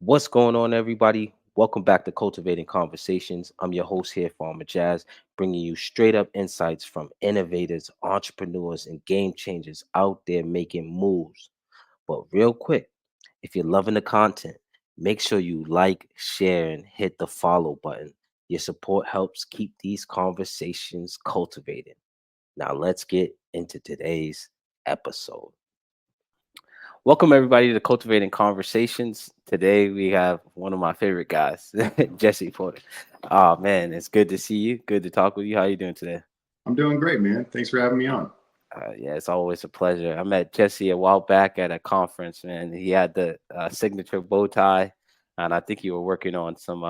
What's going on, everybody? Welcome back to Cultivating Conversations. I'm your host here, Farmer Jazz, bringing you straight up insights from innovators, entrepreneurs, and game changers out there making moves. But real quick, if you're loving the content, make sure you like, share, and hit the follow button. Your support helps keep these conversations cultivated. Now, let's get into today's episode. Welcome everybody to Cultivating Conversations. Today we have one of my favorite guys, Jesse Porter. Oh man, it's good to see you. Good to talk with you. How you doing today? I'm doing great, man. Thanks for having me on. Yeah, it's always a pleasure. I met Jesse a while back at a conference, man. He had the signature bow tie, and I think you were working on some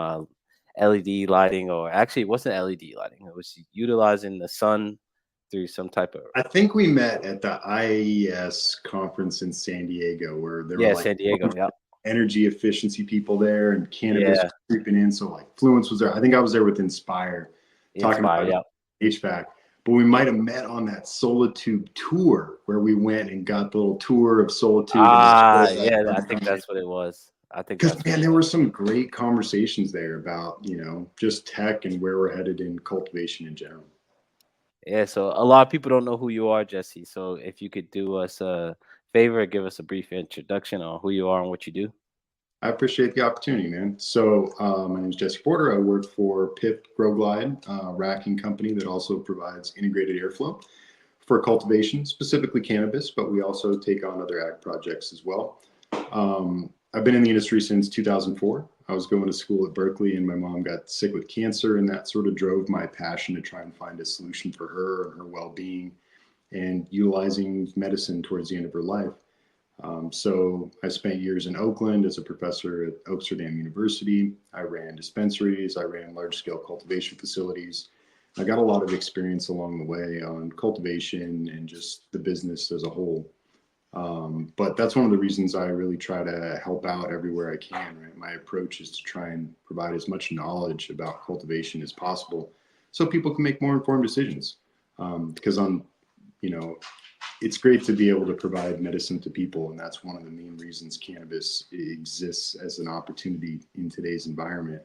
LED lighting, or actually, it wasn't LED lighting. It was utilizing the sun through some type of I think we met at the IES conference in San Diego where there were yeah, like San Diego. Yep. energy efficiency people there and cannabis Yeah, was creeping in. So like Fluence was there. I think I was there with Inspire talking Inspire. about Yep. HVAC. But we might have met on that Solitude tour where we went and got the little tour of Solitude and just Yeah, I think that's what it was. I think because that's what man, it there were was. some great conversations there about, just tech and where we're headed in cultivation in general. Yeah, so a lot of people don't know who you are, Jesse. So if you could do us a favor, give us a brief introduction on who you are and what you do. I appreciate the opportunity, man. So, my name is Jesse Porter. I work for PIPP GrowGlide, racking company that also provides integrated airflow for cultivation, specifically cannabis, but we also take on other ag projects as well. I've been in the industry since 2004. I was going to school at Berkeley, and my mom got sick with cancer, and that sort of drove my passion to try and find a solution for her and her well being and utilizing medicine towards the end of her life. So I spent years in Oakland as a professor at Oaksterdam University. I ran dispensaries, I ran large scale cultivation facilities. I got a lot of experience along the way on cultivation and just the business as a whole. But that's one of the reasons I really try to help out everywhere I can. Right? My approach is to try and provide as much knowledge about cultivation as possible so people can make more informed decisions. Because on you know it's great to be able to provide medicine to people, and that's one of the main reasons cannabis exists as an opportunity in today's environment.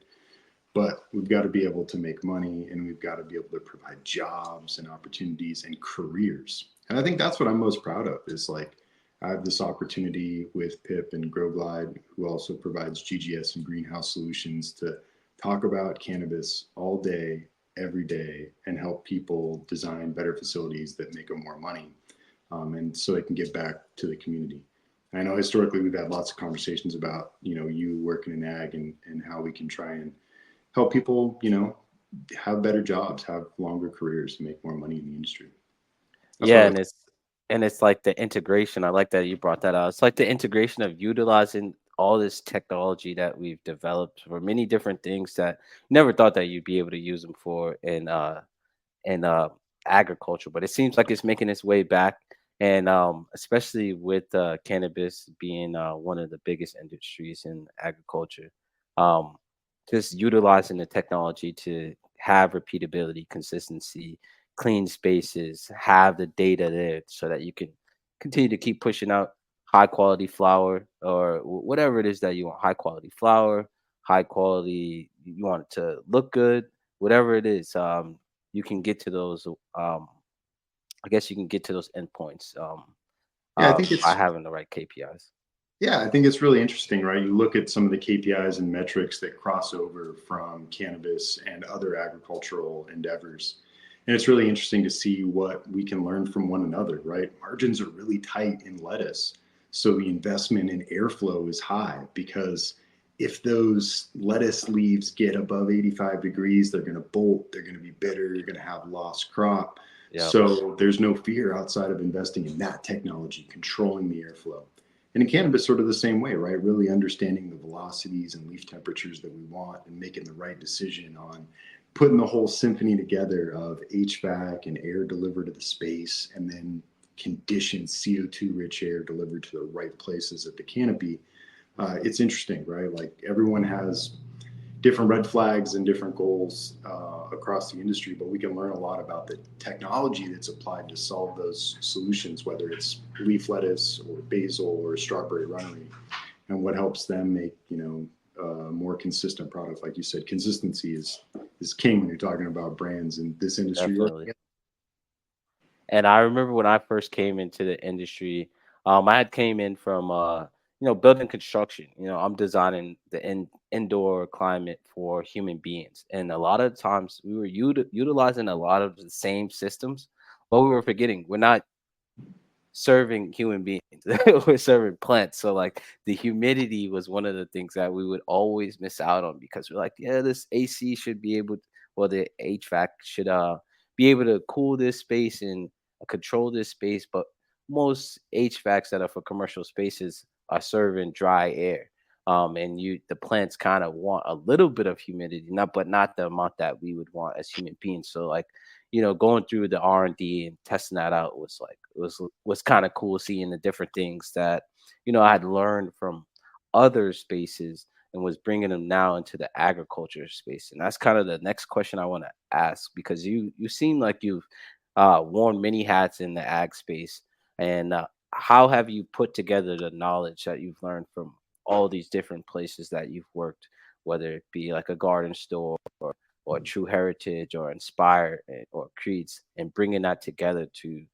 But we've got to be able to make money, and we've got to be able to provide jobs and opportunities and careers. And I think that's what I'm most proud of is like I have this opportunity with PIP and GrowGlide, who also provides GGS and greenhouse solutions, to talk about cannabis all day, every day, and help people design better facilities that make them more money, and so they can give back to the community. I know historically we've had lots of conversations about you working in ag and how we can try and help people have better jobs, have longer careers, make more money in the industry. That's what I Yeah, like. and it's like the integration. I like that you brought that out. It's like the integration of utilizing all this technology that we've developed for many different things that you never thought that you'd be able to use them for in agriculture, but it seems like it's making its way back, and especially with cannabis being one of the biggest industries in agriculture, um, just utilizing the technology to have repeatability, consistency, clean spaces, have the data there so that you can continue to keep pushing out high quality flower or whatever it is that you want. High quality flower, high quality. You want it to look good, whatever it is. You can get to those I guess you can get to those endpoints Yeah, I think by it's having the right KPIs. yeah, I think it's really interesting, right? You look at some of the KPIs and metrics that cross over from cannabis and other agricultural endeavors. And it's really interesting to see what we can learn from one another, right? Margins are really tight in lettuce. So the investment in airflow is high because if those lettuce leaves get above 85 degrees, they're going to bolt, they're going to be bitter, you're going to have lost crop. Yep. So there's no fear outside of investing in that technology, controlling the airflow. And in cannabis, sort of the same way, right? Really understanding the velocities and leaf temperatures that we want and making the right decision on putting the whole symphony together of HVAC and air delivered to the space and then conditioned CO2 rich air delivered to the right places at the canopy. It's interesting, right? Like everyone has different red flags and different goals across the industry, but we can learn a lot about the technology that's applied to solve those solutions, whether it's leaf lettuce or basil or strawberry runnery, and what helps them make more consistent product. Like you said, consistency is king when you're talking about brands in this industry. Definitely. And I remember when I first came into the industry, I had came in from building construction. I'm designing the indoor climate for human beings, and a lot of times we were utilizing a lot of the same systems, but we were forgetting we're not serving human beings. We're serving plants. So like the humidity was one of the things that we would always miss out on because we're like, yeah, this AC should be able to, well, the HVAC should be able to cool this space and control this space, but most HVACs that are for commercial spaces are serving dry air. And the plants kind of want a little bit of humidity, not the amount that we would want as human beings. So like going through the R&D and testing that out was like was kind of cool seeing the different things that I had learned from other spaces and was bringing them now into the agriculture space. And that's kind of the next question I want to ask because you seem like you've worn many hats in the ag space. And how have you put together the knowledge that you've learned from all these different places that you've worked, whether it be like a garden store or True Heritage or Inspire or Creeds, and bringing that together to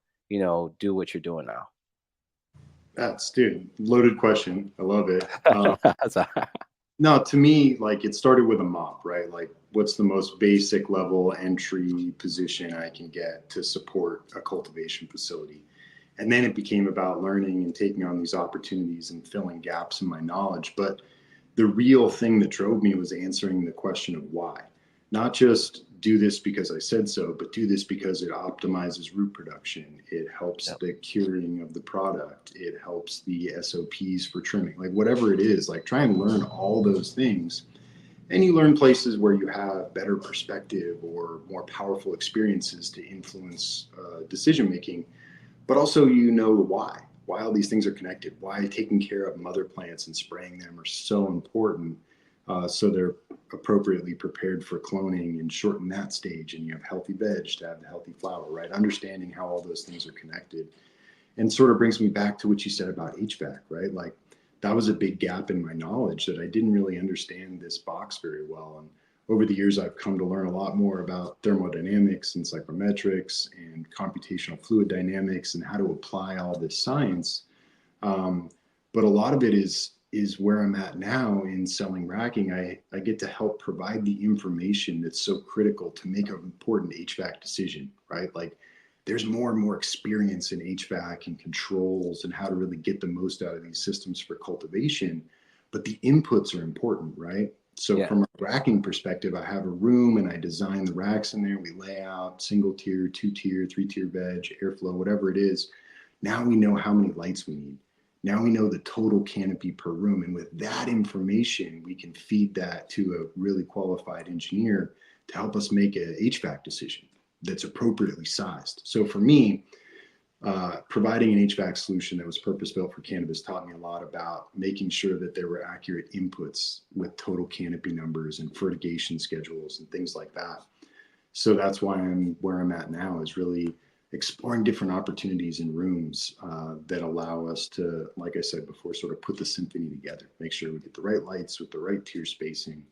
do what you're doing now? That's, dude, loaded question. I love it. That's a- No, to me, like it started with a mop, right? Like, what's the most basic level entry position I can get to support a cultivation facility? And then it became about learning and taking on these opportunities and filling gaps in my knowledge. But the real thing that drove me was answering the question of why. Not just do this because I said so, but do this because it optimizes root production. It helps Yep. the curing of the product. It helps the SOPs for trimming, like whatever it is, like try and learn all those things. And you learn places where you have better perspective or more powerful experiences to influence decision making, but also why all these things are connected, why taking care of mother plants and spraying them are so important, so they're appropriately prepared for cloning and shorten that stage, and you have healthy veg to have the healthy flower, right? Understanding how all those things are connected, and sort of brings me back to what you said about HVAC, right? Like that was a big gap in my knowledge that I didn't really understand this box very well. And over the years, I've come to learn a lot more about thermodynamics and psychrometrics and computational fluid dynamics and how to apply all this science. Um, but a lot of it is where I'm at now in selling racking. I get to help provide the information that's so critical to make an important HVAC decision, right? Like there's more and more experience in HVAC and controls and how to really get the most out of these systems for cultivation. But the inputs are important, right? So Yeah. from a racking perspective, I have a room and I design the racks in there. We lay out single tier, two tier, three tier veg, airflow, whatever it is. Now we know how many lights we need. Now we know the total canopy per room. And with that information, we can feed that to a really qualified engineer to help us make a HVAC decision that's appropriately sized. So for me, providing an HVAC solution that was purpose built for cannabis taught me a lot about making sure that there were accurate inputs with total canopy numbers and fertigation schedules and things like that. So that's why I'm where I'm at now, is really exploring different opportunities in rooms that allow us to, like I said before, sort of put the symphony together, make sure we get the right lights with the right tier spacing,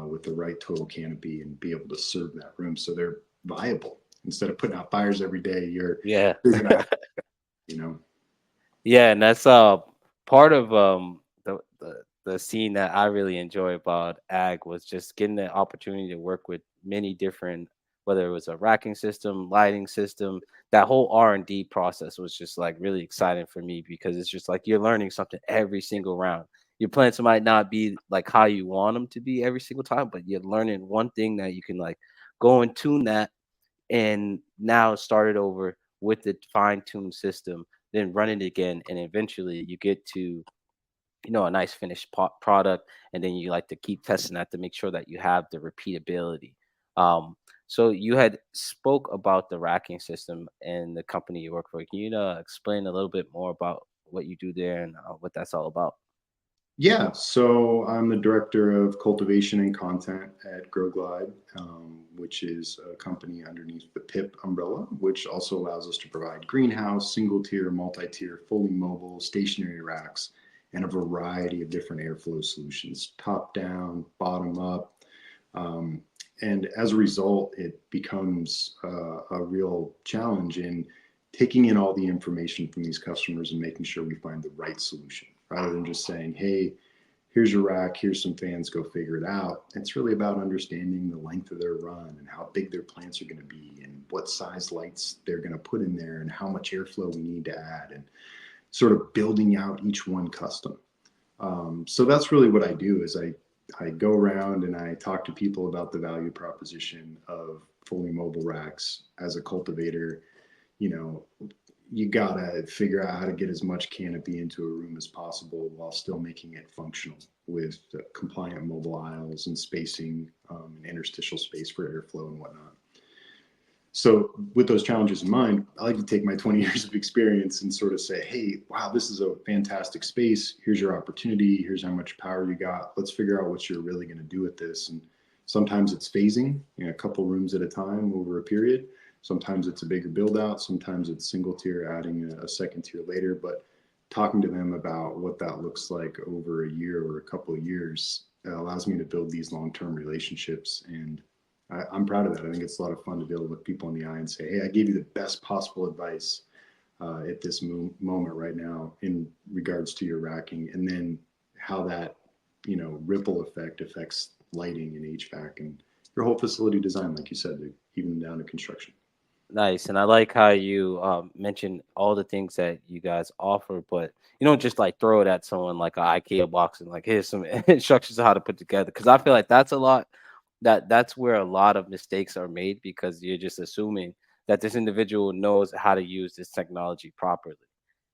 with the right total canopy, and be able to serve that room so they're viable. Instead of putting out fires every day, you're Yeah. figuring out, you know. Yeah, and that's part of the scene that I really enjoy about ag was just getting the opportunity to work with many different, whether it was a racking system, lighting system, that whole R&D process was just like really exciting for me because it's just like you're learning something every single round. Your plants might not be like how you want them to be every single time, but you're learning one thing that you can like go and tune that and now start it over with the fine-tuned system, then run it again, and eventually you get to a nice finished product, and then you like to keep testing that to make sure that you have the repeatability. So you had spoke about the racking system and the company you work for. Can you explain a little bit more about what you do there and what that's all about? Yeah, so I'm the director of cultivation and content at GrowGlide, which is a company underneath the PIPP umbrella, which also allows us to provide greenhouse, single tier, multi tier, fully mobile, stationary racks, and a variety of different airflow solutions, top down, bottom up. Um, and as a result, it becomes a real challenge in taking in all the information from these customers and making sure we find the right solution rather than just saying, hey, here's your rack, here's some fans, go figure it out. It's really about understanding the length of their run and how big their plants are going to be and what size lights they're going to put in there and how much airflow we need to add and sort of building out each one custom. So that's really what I do is I go around and I talk to people about the value proposition of fully mobile racks as a cultivator. You know, you gotta figure out how to get as much canopy into a room as possible while still making it functional with compliant mobile aisles and spacing and interstitial space for airflow and whatnot. So with those challenges in mind, I like to take my 20 years of experience and sort of say, hey, wow, this is a fantastic space. Here's your opportunity. Here's how much power you got. Let's figure out what you're really going to do with this. And sometimes it's phasing, a couple rooms at a time over a period. Sometimes it's a bigger build out. Sometimes it's single tier, adding a second tier later. But talking to them about what that looks like over a year or a couple of years allows me to build these long-term relationships. And I'm proud of that. I think it's a lot of fun to be able to look people in the eye and say, hey, I gave you the best possible advice at this moment right now in regards to your racking, and then how that, ripple effect affects lighting and HVAC and your whole facility design, like you said, even down to construction. Nice, and I like how you mentioned all the things that you guys offer, but you don't just like throw it at someone like an IKEA box and like here's some instructions on how to put together. Because I feel like that's a lot that's where a lot of mistakes are made because you're just assuming that this individual knows how to use this technology properly.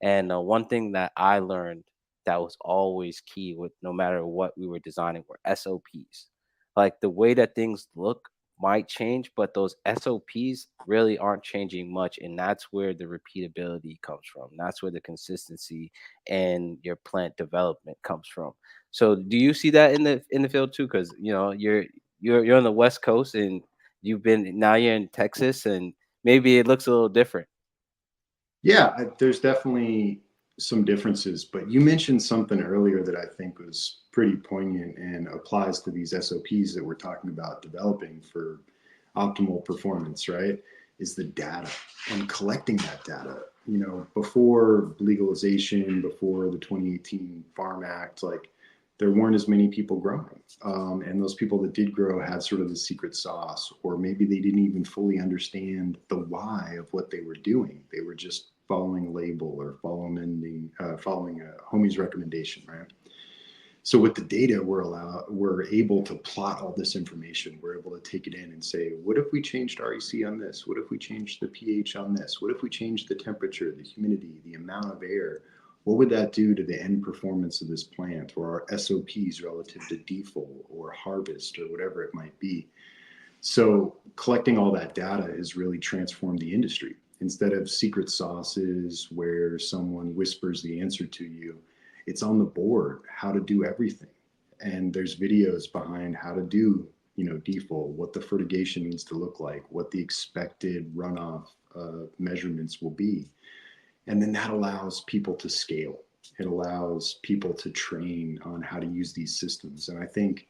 And one thing that I learned that was always key with no matter what we were designing were SOPs. Like the way that things look might change, but those SOPs really aren't changing much. And that's where the repeatability comes from. That's where the consistency and your plant development comes from. So do you see that in the field too? Because you're on the West Coast and you're in Texas and maybe it looks a little different. Yeah, there's definitely some differences, but you mentioned something earlier that I think was pretty poignant and applies to these SOPs that we're talking about developing for optimal performance, right? Is the data and collecting that data. Before legalization, before the 2018 Farm Act, like there weren't as many people growing. And those people that did grow had sort of the secret sauce, or maybe they didn't even fully understand the why of what they were doing. They were just following a label or following a homie's recommendation, right? So with the data, we're able to plot all this information. We're able to take it in and say, what if we changed REC on this? What if we changed the pH on this? What if we changed the temperature, the humidity, the amount of air? What would that do to the end performance of this plant or our SOPs relative to defoliation or harvest or whatever it might be? So collecting all that data has really transformed the industry. Instead of secret sauces where someone whispers the answer to you, it's on the board how to do everything. And there's videos behind how to do, defoliation, what the fertigation needs to look like, what the expected runoff measurements will be. And then that allows people to scale. It allows people to train on how to use these systems. And I think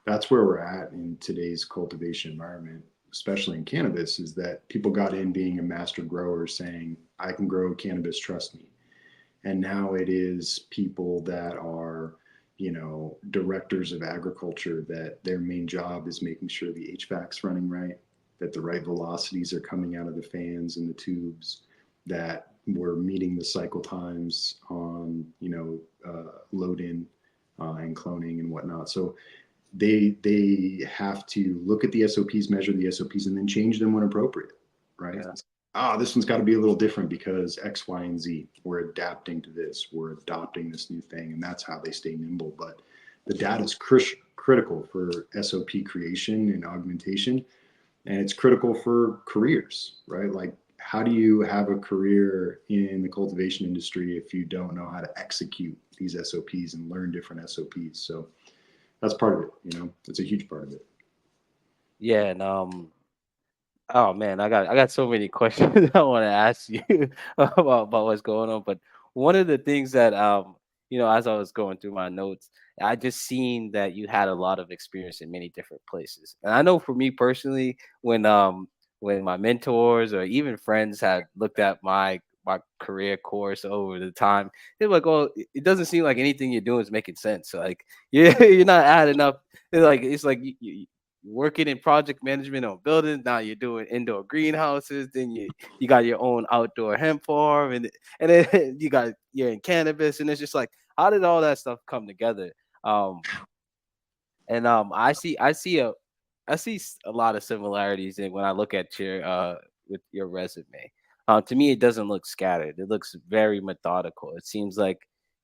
that's where we're at in today's cultivation environment, especially in cannabis, is that people got in being a master grower saying, I can grow cannabis, trust me. And now it is people that are, directors of agriculture, that their main job is making sure the HVAC's running right, that the right velocities are coming out of the fans and the tubes, that we're meeting the cycle times on, load in and cloning and whatnot. So they have to look at the SOPs, measure the SOPs, and then change them when appropriate, right? Yeah. This one's got to be a little different because X, Y, and Z. We're adapting to this. We're adopting this new thing, and that's how they stay nimble. But the data is critical for SOP creation and augmentation, and it's critical for careers, right? Like, how do you have a career in the cultivation industry if you don't know how to execute these SOPs and learn different SOPs? So that's part of it. It's a huge part of it. Yeah, and oh man, I got so many questions I want to ask you about what's going on. But one of the things that as I was going through my notes, I just seen that you had a lot of experience in many different places. And I know for me personally, when my mentors or even friends had looked at my career course over the time, they're like, "Oh, it doesn't seem like anything you're doing is making sense. Like you're not adding up." It's like you're working in project management on buildings. Now you're doing indoor greenhouses. Then you got your own outdoor hemp farm, and then you're in cannabis, and it's just like, how did all that stuff come together? Um, and I see a lot of similarities in when I look at your with your resume. To me, it doesn't look scattered. It looks very methodical. It seems like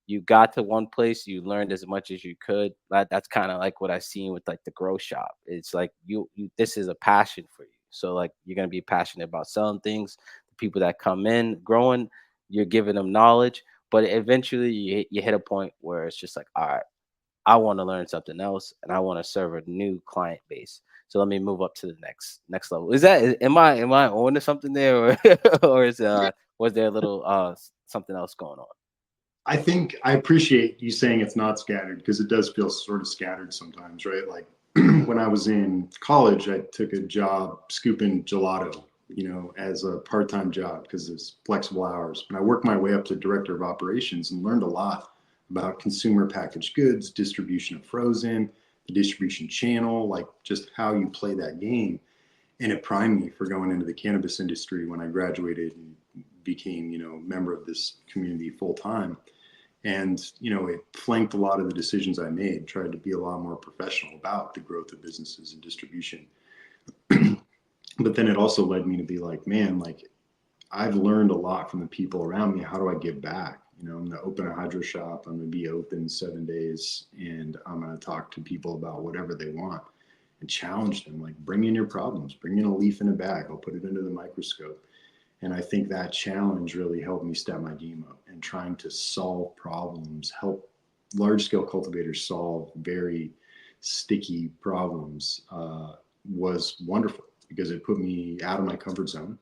you got to one place, you learned as much as you could. That's kind of like what I seen with like the grow shop. It's like you this is a passion for you. So like you're gonna be passionate about selling things. The people that come in growing, you're giving them knowledge, but eventually you hit a point where it's just like, all right, I want to learn something else and I want to serve a new client base. So let me move up to the next level. Am I on to something there, or or is was there a little something else going on? I think I appreciate you saying it's not scattered because it does feel sort of scattered sometimes, right? Like when I was in college, I took a job scooping gelato, as a part-time job because it's flexible hours. And I worked my way up to director of operations and learned a lot about consumer packaged goods, distribution of frozen, the distribution channel, like just how you play that game. And it primed me for going into the cannabis industry when I graduated and became, member of this community full time. And, it flanked a lot of the decisions I made, tried to be a lot more professional about the growth of businesses and distribution. But then it also led me to be like, man, like I've learned a lot from the people around me. How do I give back? I'm going to open a hydro shop. I'm going to be open 7 days and I'm going to talk to people about whatever they want and challenge them. Like, bring in your problems, bring in a leaf in a bag. I'll put it under the microscope. And I think that challenge really helped me step my game up and trying to solve problems, help large scale cultivators solve very sticky problems was wonderful because it put me out of my comfort zone,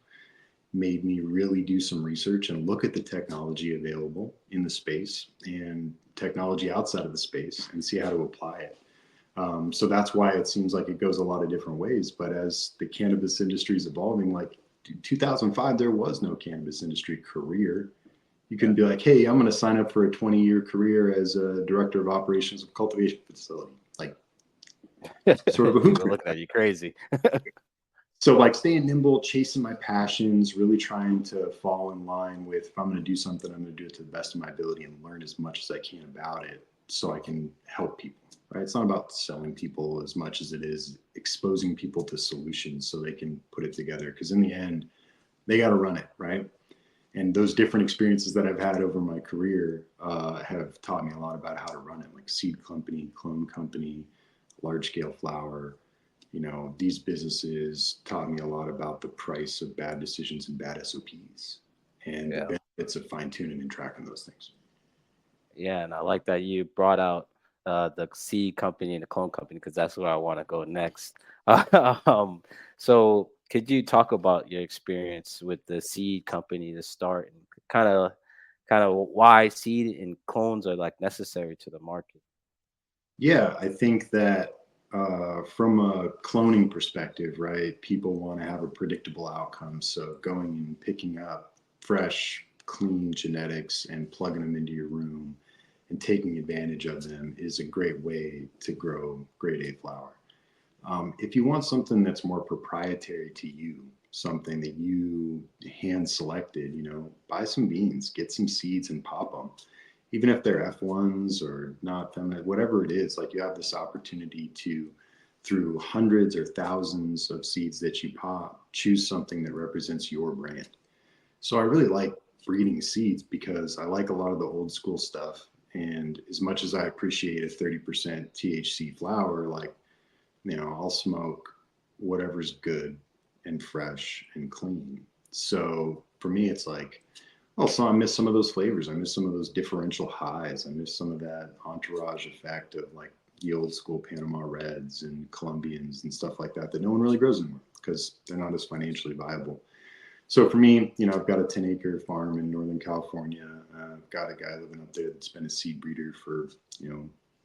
made me really do some research and look at the technology available in the space and technology outside of the space and see how to apply it. So that's why it seems like it goes a lot of different ways. But as the cannabis industry is evolving, like 2005, there was no cannabis industry career. You couldn't be like, hey, I'm going to sign up for a 20-year career as a director of operations of cultivation facility. Like, sort of a hoop. People looking at you crazy. So like staying nimble, chasing my passions, really trying to fall in line with if I'm going to do something, I'm going to do it to the best of my ability and learn as much as I can about it so I can help people, right? It's not about selling people as much as it is exposing people to solutions so they can put it together. Because in the end, they got to run it, right? And those different experiences that I've had over my career have taught me a lot about how to run it, like seed company, clone company, large scale flower. These businesses taught me a lot about the price of bad decisions and bad SOPs and the Yeah. benefits of fine tuning and tracking those things. Yeah, and I like that you brought out the seed company and the clone company because that's where I want to go next. um, so could you talk about your experience with the seed company to start and kind of why seed and clones are like necessary to the market? Yeah, I think that from a cloning perspective, right, people want to have a predictable outcome. So going and picking up fresh, clean genetics and plugging them into your room and taking advantage of them is a great way to grow grade A flower. If you want something that's more proprietary to you, something that you hand selected, buy some beans, get some seeds and pop them. Even if they're F1s or not feminine, whatever it is, like you have this opportunity to, through hundreds or thousands of seeds that you pop, choose something that represents your brand. So I really like breeding seeds because I like a lot of the old school stuff. And as much as I appreciate a 30% THC flower, like, I'll smoke whatever's good and fresh and clean. So for me, it's like, oh, so I miss some of those flavors. I miss some of those differential highs. I miss some of that entourage effect of like the old school Panama Reds and Colombians and stuff like that that no one really grows anymore because they're not as financially viable. So for me, I've got a 10-acre farm in Northern California, got a guy living up there that's been a seed breeder for,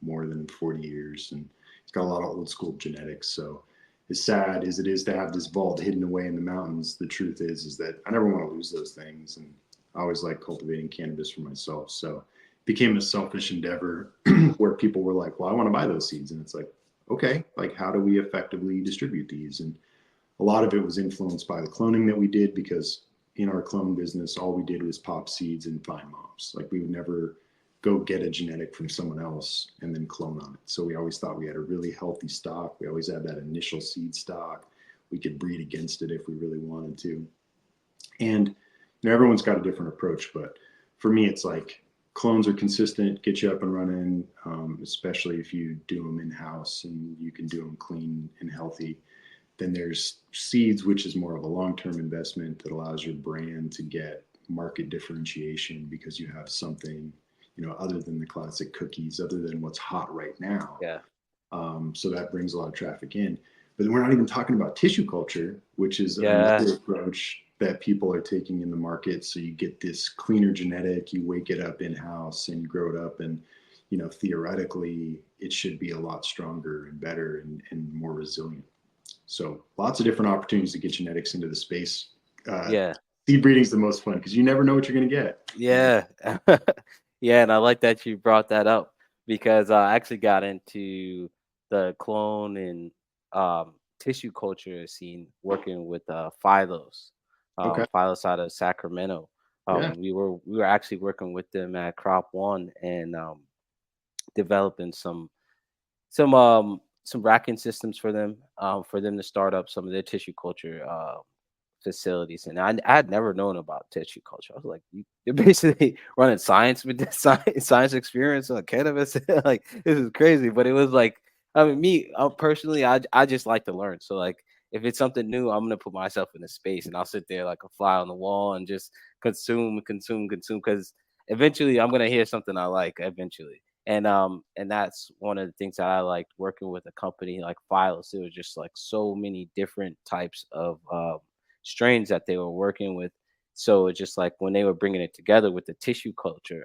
more than 40 years. And he's got a lot of old school genetics. So as sad as it is to have this vault hidden away in the mountains, the truth is that I never want to lose those things. And I always like cultivating cannabis for myself. So it became a selfish endeavor where people were like, well, I want to buy those seeds. And it's like, okay, like how do we effectively distribute these? And a lot of it was influenced by the cloning that we did, because in our clone business, all we did was pop seeds and find moms. Like we would never go get a genetic from someone else and then clone on it. So we always thought we had a really healthy stock. We always had that initial seed stock. We could breed against it if we really wanted to. And everyone's got a different approach, but for me, it's like clones are consistent, get you up and running, especially if you do them in house and you can do them clean and healthy. Then there's seeds, which is more of a long-term investment that allows your brand to get market differentiation because you have something, other than the classic cookies, other than what's hot right now. Yeah. So that brings a lot of traffic in. But then we're not even talking about tissue culture, which is Yeah. another approach that people are taking in the market. So you get this cleaner genetic, you wake it up in-house and you grow it up, and theoretically it should be a lot stronger and better and more resilient. So lots of different opportunities to get genetics into the space. Yeah. Seed breeding is the most fun because you never know what you're going to get. Yeah. Yeah, and I like that you brought that up because I actually got into the clone and tissue culture scene working with Philos, Okay. Philos out of Sacramento. Yeah. We were actually working with them at Crop One and developing some racking systems for them to start up some of their tissue culture facilities. And I had never known about tissue culture. I was like, you're basically running science with this science experience on cannabis. Like this is crazy. But it was like, I mean, me personally, I just like to learn. So like, if it's something new, I'm gonna put myself in a space and I'll sit there like a fly on the wall and just consume. Because eventually, I'm gonna hear something I like. Eventually, and that's one of the things that I liked working with a company like Philos. There was just like so many different types of strains that they were working with. So it's just like when they were bringing it together with the tissue culture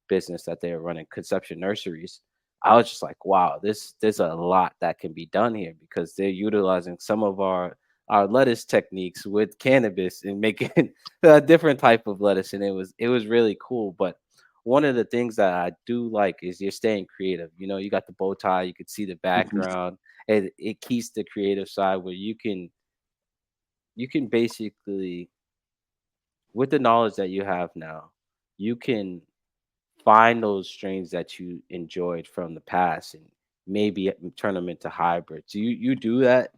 business that they were running, Conception Nurseries, I was just like, wow, there's a lot that can be done here because they're utilizing some of our lettuce techniques with cannabis and making a different type of lettuce, and it was really cool. But one of the things that I do like is you're staying creative. You got the bow tie, you could see the Mhm. background, and it keeps the creative side where you can basically, with the knowledge that you have now, you can find those strains that you enjoyed from the past and maybe turn them into hybrids. Do you do that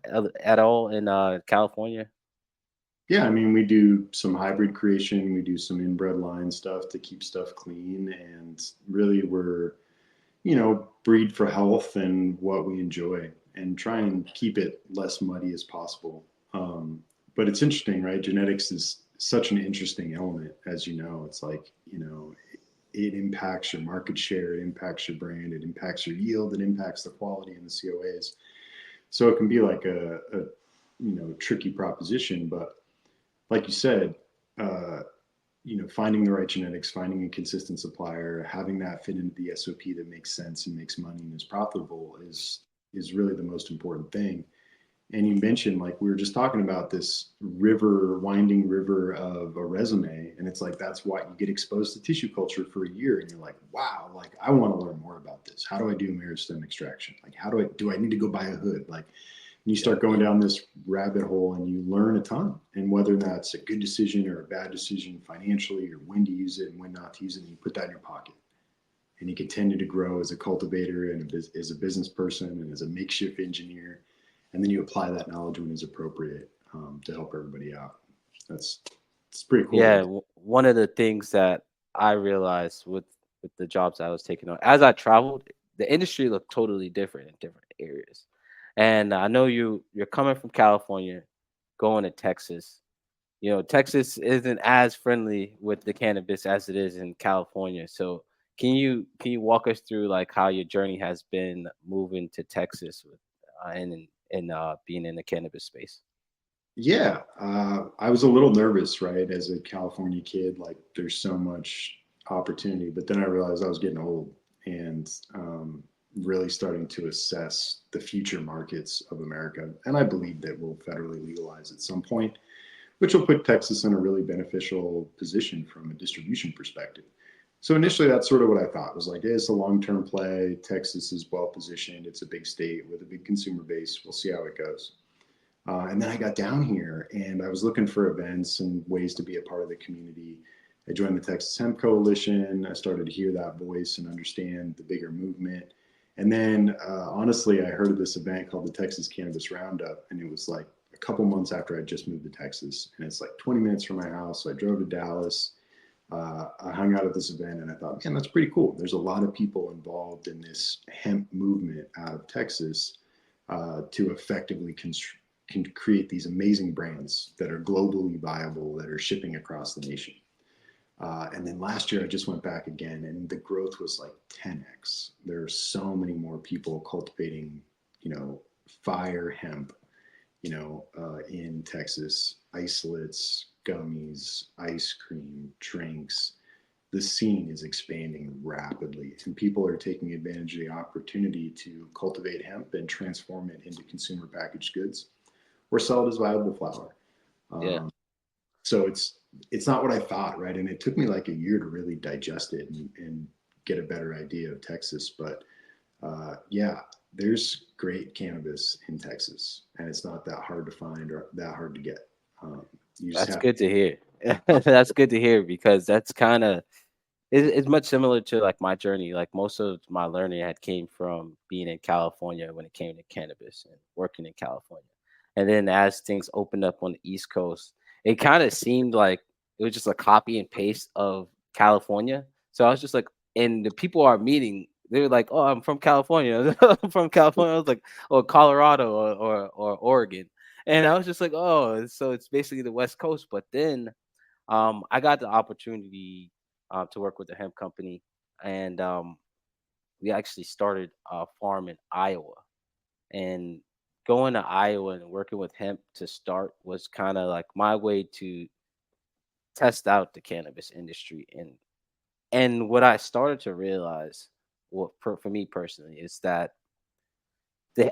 at all in California? Yeah, I mean, we do some hybrid creation, we do some inbred line stuff to keep stuff clean, and really we're, breed for health and what we enjoy, and try and keep it less muddy as possible. But it's interesting, right? Genetics is such an interesting element, as you know. It's like, it impacts your market share, it impacts your brand, it impacts your yield, it impacts the quality in the COAs. So it can be like a tricky proposition, but like you said, uh, finding the right genetics, finding a consistent supplier, having that fit into the SOP that makes sense and makes money and is profitable is really the most important thing. And you mentioned, like, we were just talking about this winding river of a resume, and it's like that's why you get exposed to tissue culture for a year, and you're like, wow, like I want to learn more about this. How do I do meristem extraction? Like, how do I need to go buy a hood? Like, you Yeah. start going down this rabbit hole and you learn a ton. And whether that's a good decision or a bad decision financially, or when to use it and when not to use it, and you put that in your pocket. And you continue to grow as a cultivator and as a business person and as a makeshift engineer. And then you apply that knowledge when it's appropriate, to help everybody out. That's it's pretty cool. Yeah, one of the things that I realized with the jobs I was taking on as I traveled, the industry looked totally different in different areas. And I know you're coming from California, going to Texas. Texas isn't as friendly with the cannabis as it is in California. So can you walk us through like how your journey has been moving to Texas with and being in the cannabis space? Yeah, I was a little nervous, right, as a California kid. Like, there's so much opportunity. But then I realized I was getting old and really starting to assess the future markets of America. And I believe that we'll federally legalize at some point, which will put Texas in a really beneficial position from a distribution perspective. So initially, that's sort of what I thought. It was like, hey, it's a long-term play. Texas is well positioned. It's a big state with a big consumer base. We'll see how it goes. And then I got down here and I was looking for events and ways to be a part of the community. I joined the Texas Hemp Coalition. I started to hear that voice and understand the bigger movement. And then, honestly, I heard of this event called the Texas Cannabis Roundup, and it was like a couple months after I just moved to Texas, and it's like 20 minutes from my house. So I drove to Dallas. I hung out at this event, and I thought, man, that's pretty cool. There's a lot of people involved in this hemp movement out of Texas to effectively can create these amazing brands that are globally viable, that are shipping across the nation. And then last year, I just went back again, and the growth was like 10x. There are so many more people cultivating, fire hemp, in Texas, isolates, gummies, ice cream, drinks. The scene is expanding rapidly, and people are taking advantage of the opportunity to cultivate hemp and transform it into consumer packaged goods or sell it as viable flour. Yeah, Um, so it's not what I thought, right? And it took me like a year to really digest it and get a better idea of Texas. But yeah, there's great cannabis in Texas, and it's not that hard to find or that hard to get. Um, you just that's have good to hear. That's good to hear because that's kind of it's much similar to like my journey. Like most of my learning had came from being in California when it came to cannabis and working in California. And then as things opened up on the East Coast, it kind of seemed like it was just a copy and paste of California. So I was just like, and the people are meeting, they were like, "Oh, I'm from California." I'm from California. I was like, "Oh, Colorado or Oregon." And I was just like, "Oh, so it's basically the West Coast." But then I got the opportunity to work with a hemp company, and we actually started a farm in Iowa. And going to Iowa and working with hemp to start was kind of like my way to test out the cannabis industry. And what I started to realize, well, for me personally, is that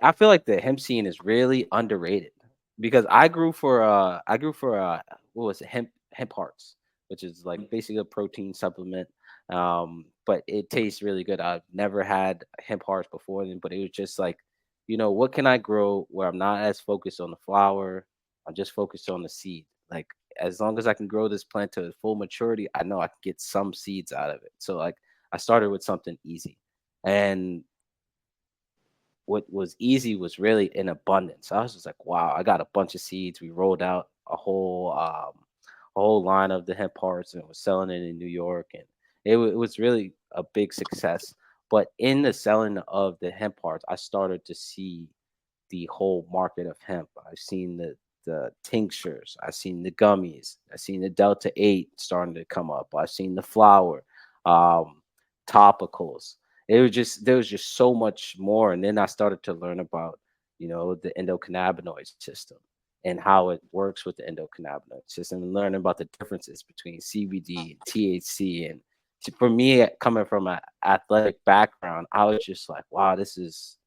I feel like the hemp scene is really underrated because I grew for what was it, hemp hearts, which is like basically a protein supplement. But it tastes really good. I've never had hemp hearts before then, but it was just like, what can I grow where I'm not as focused on the flower, I'm just focused on the seed. Like as long as I can grow this plant to its full maturity, I know I can get some seeds out of it. So like I started with something easy. And what was easy was really in abundance. I was just like, wow, I got a bunch of seeds. We rolled out a whole line of the hemp parts and was selling it in New York, and it was really a big success. But in the selling of the hemp parts, I started to see the whole market of hemp. I've seen the tinctures, I've seen the gummies, I've seen the Delta 8 starting to come up. I've seen the flour, um, topicals. It was just there was just so much more. And then I started to learn about, the endocannabinoid system and how it works with the endocannabinoid system and learning about the differences between CBD and THC. And for me, coming from an athletic background, I was just like, wow, this is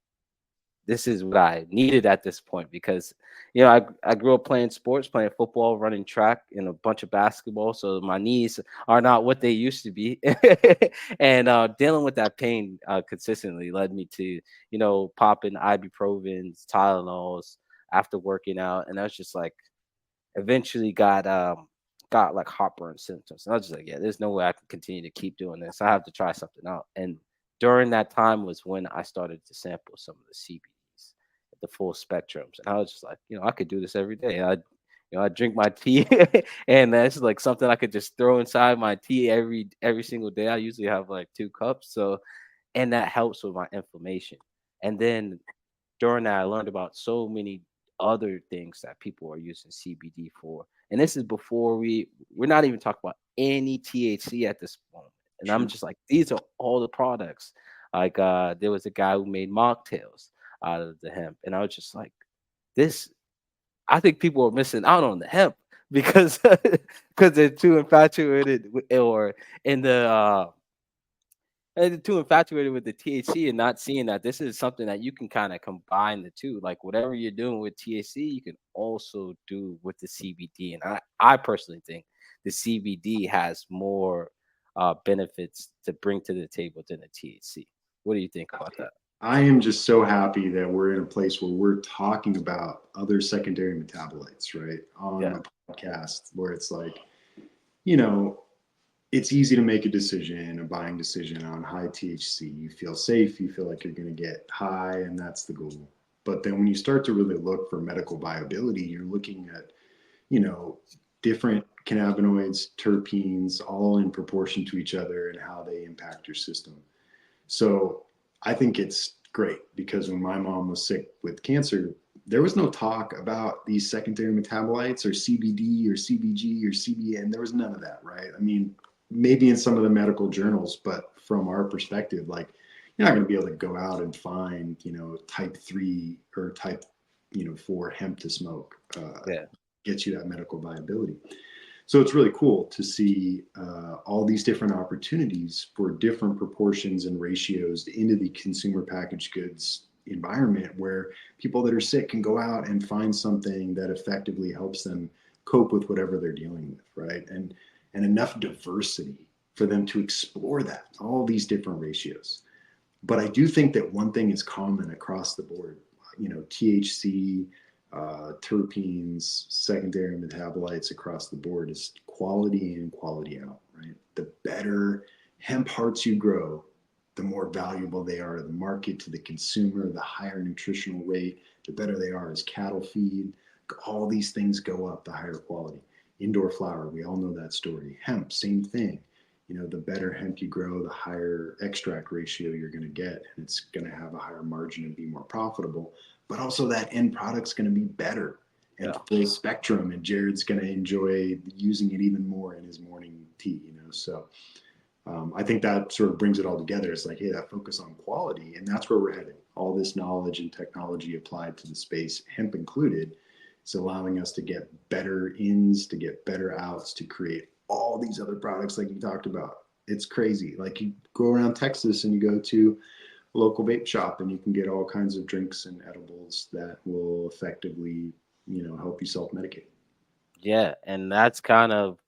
what I needed at this point because I grew up playing sports, playing football, running track, and a bunch of basketball. So my knees are not what they used to be, and dealing with that pain consistently led me to popping ibuprofens, Tylenols after working out, and I was just like eventually got like heartburn symptoms. And I was just like, yeah, there's no way I can continue to keep doing this. I have to try something out. And during that time was when I started to sample some of the CBDs, the full spectrums. And I was just like, I could do this every day. I drink my tea, and that's like something I could just throw inside my tea every single day. I usually have like 2 cups, so and that helps with my inflammation. And then during that, I learned about so many other things that people are using CBD for. And this is before we're not even talking about any THC at this moment. And I'm sure. just like, these are all the products. Like there was a guy who made mocktails out of the hemp. And I was just like, this I think people are missing out on the hemp because because they're too infatuated or in the and they're too infatuated with the THC and not seeing that this is something that you can kind of combine the two. Like whatever you're doing with THC, you can also do with the CBD. And I personally think the CBD has more benefits to bring to the table than the THC. What do you think about that? I am just so happy that we're in a place where we're talking about other secondary metabolites, right? On Yeah, a podcast where it's like, you know, it's easy to make a decision, a buying decision on high THC. You feel safe, you feel like you're going to get high, and that's the goal. But then when you start to really look for medical viability, you're looking at, you know, different cannabinoids, terpenes, all in proportion to each other and how they impact your system. So I think it's great because when my mom was sick with cancer, there was no talk about these secondary metabolites or CBD or CBG or CBN. There was none of that, right? I mean, maybe in some of the medical journals, but from our perspective, like you're not going to be able to go out and find, type 3 or type, 4 hemp to smoke, yeah, get you that medical viability. So it's really cool to see all these different opportunities for different proportions and ratios into the consumer packaged goods environment where people that are sick can go out and find something that effectively helps them cope with whatever they're dealing with, right? And enough diversity for them to explore that, all these different ratios. But I do think that one thing is common across the board. THC, terpenes, secondary metabolites across the board is quality in, quality out, right? The better hemp hearts you grow, the more valuable they are to the market, to the consumer, the higher nutritional rate, the better they are as cattle feed. All these things go up, the higher quality. Indoor flower, we all know that story. Hemp, same thing. The better hemp you grow, the higher extract ratio you're going to get, and it's going to have a higher margin and be more profitable. But also that end product's going to be better and yeah. full spectrum, and Jared's going to enjoy using it even more in his morning tea. So I think that sort of brings it all together. It's like, hey, that focus on quality, and that's where we're heading. All this knowledge and technology applied to the space, hemp included, is allowing us to get better ins, to get better outs, to create all these other products like you talked about. It's crazy. Like you go around Texas and you go to a local vape shop and you can get all kinds of drinks and edibles that will effectively, help you self-medicate. Yeah, and that's kind of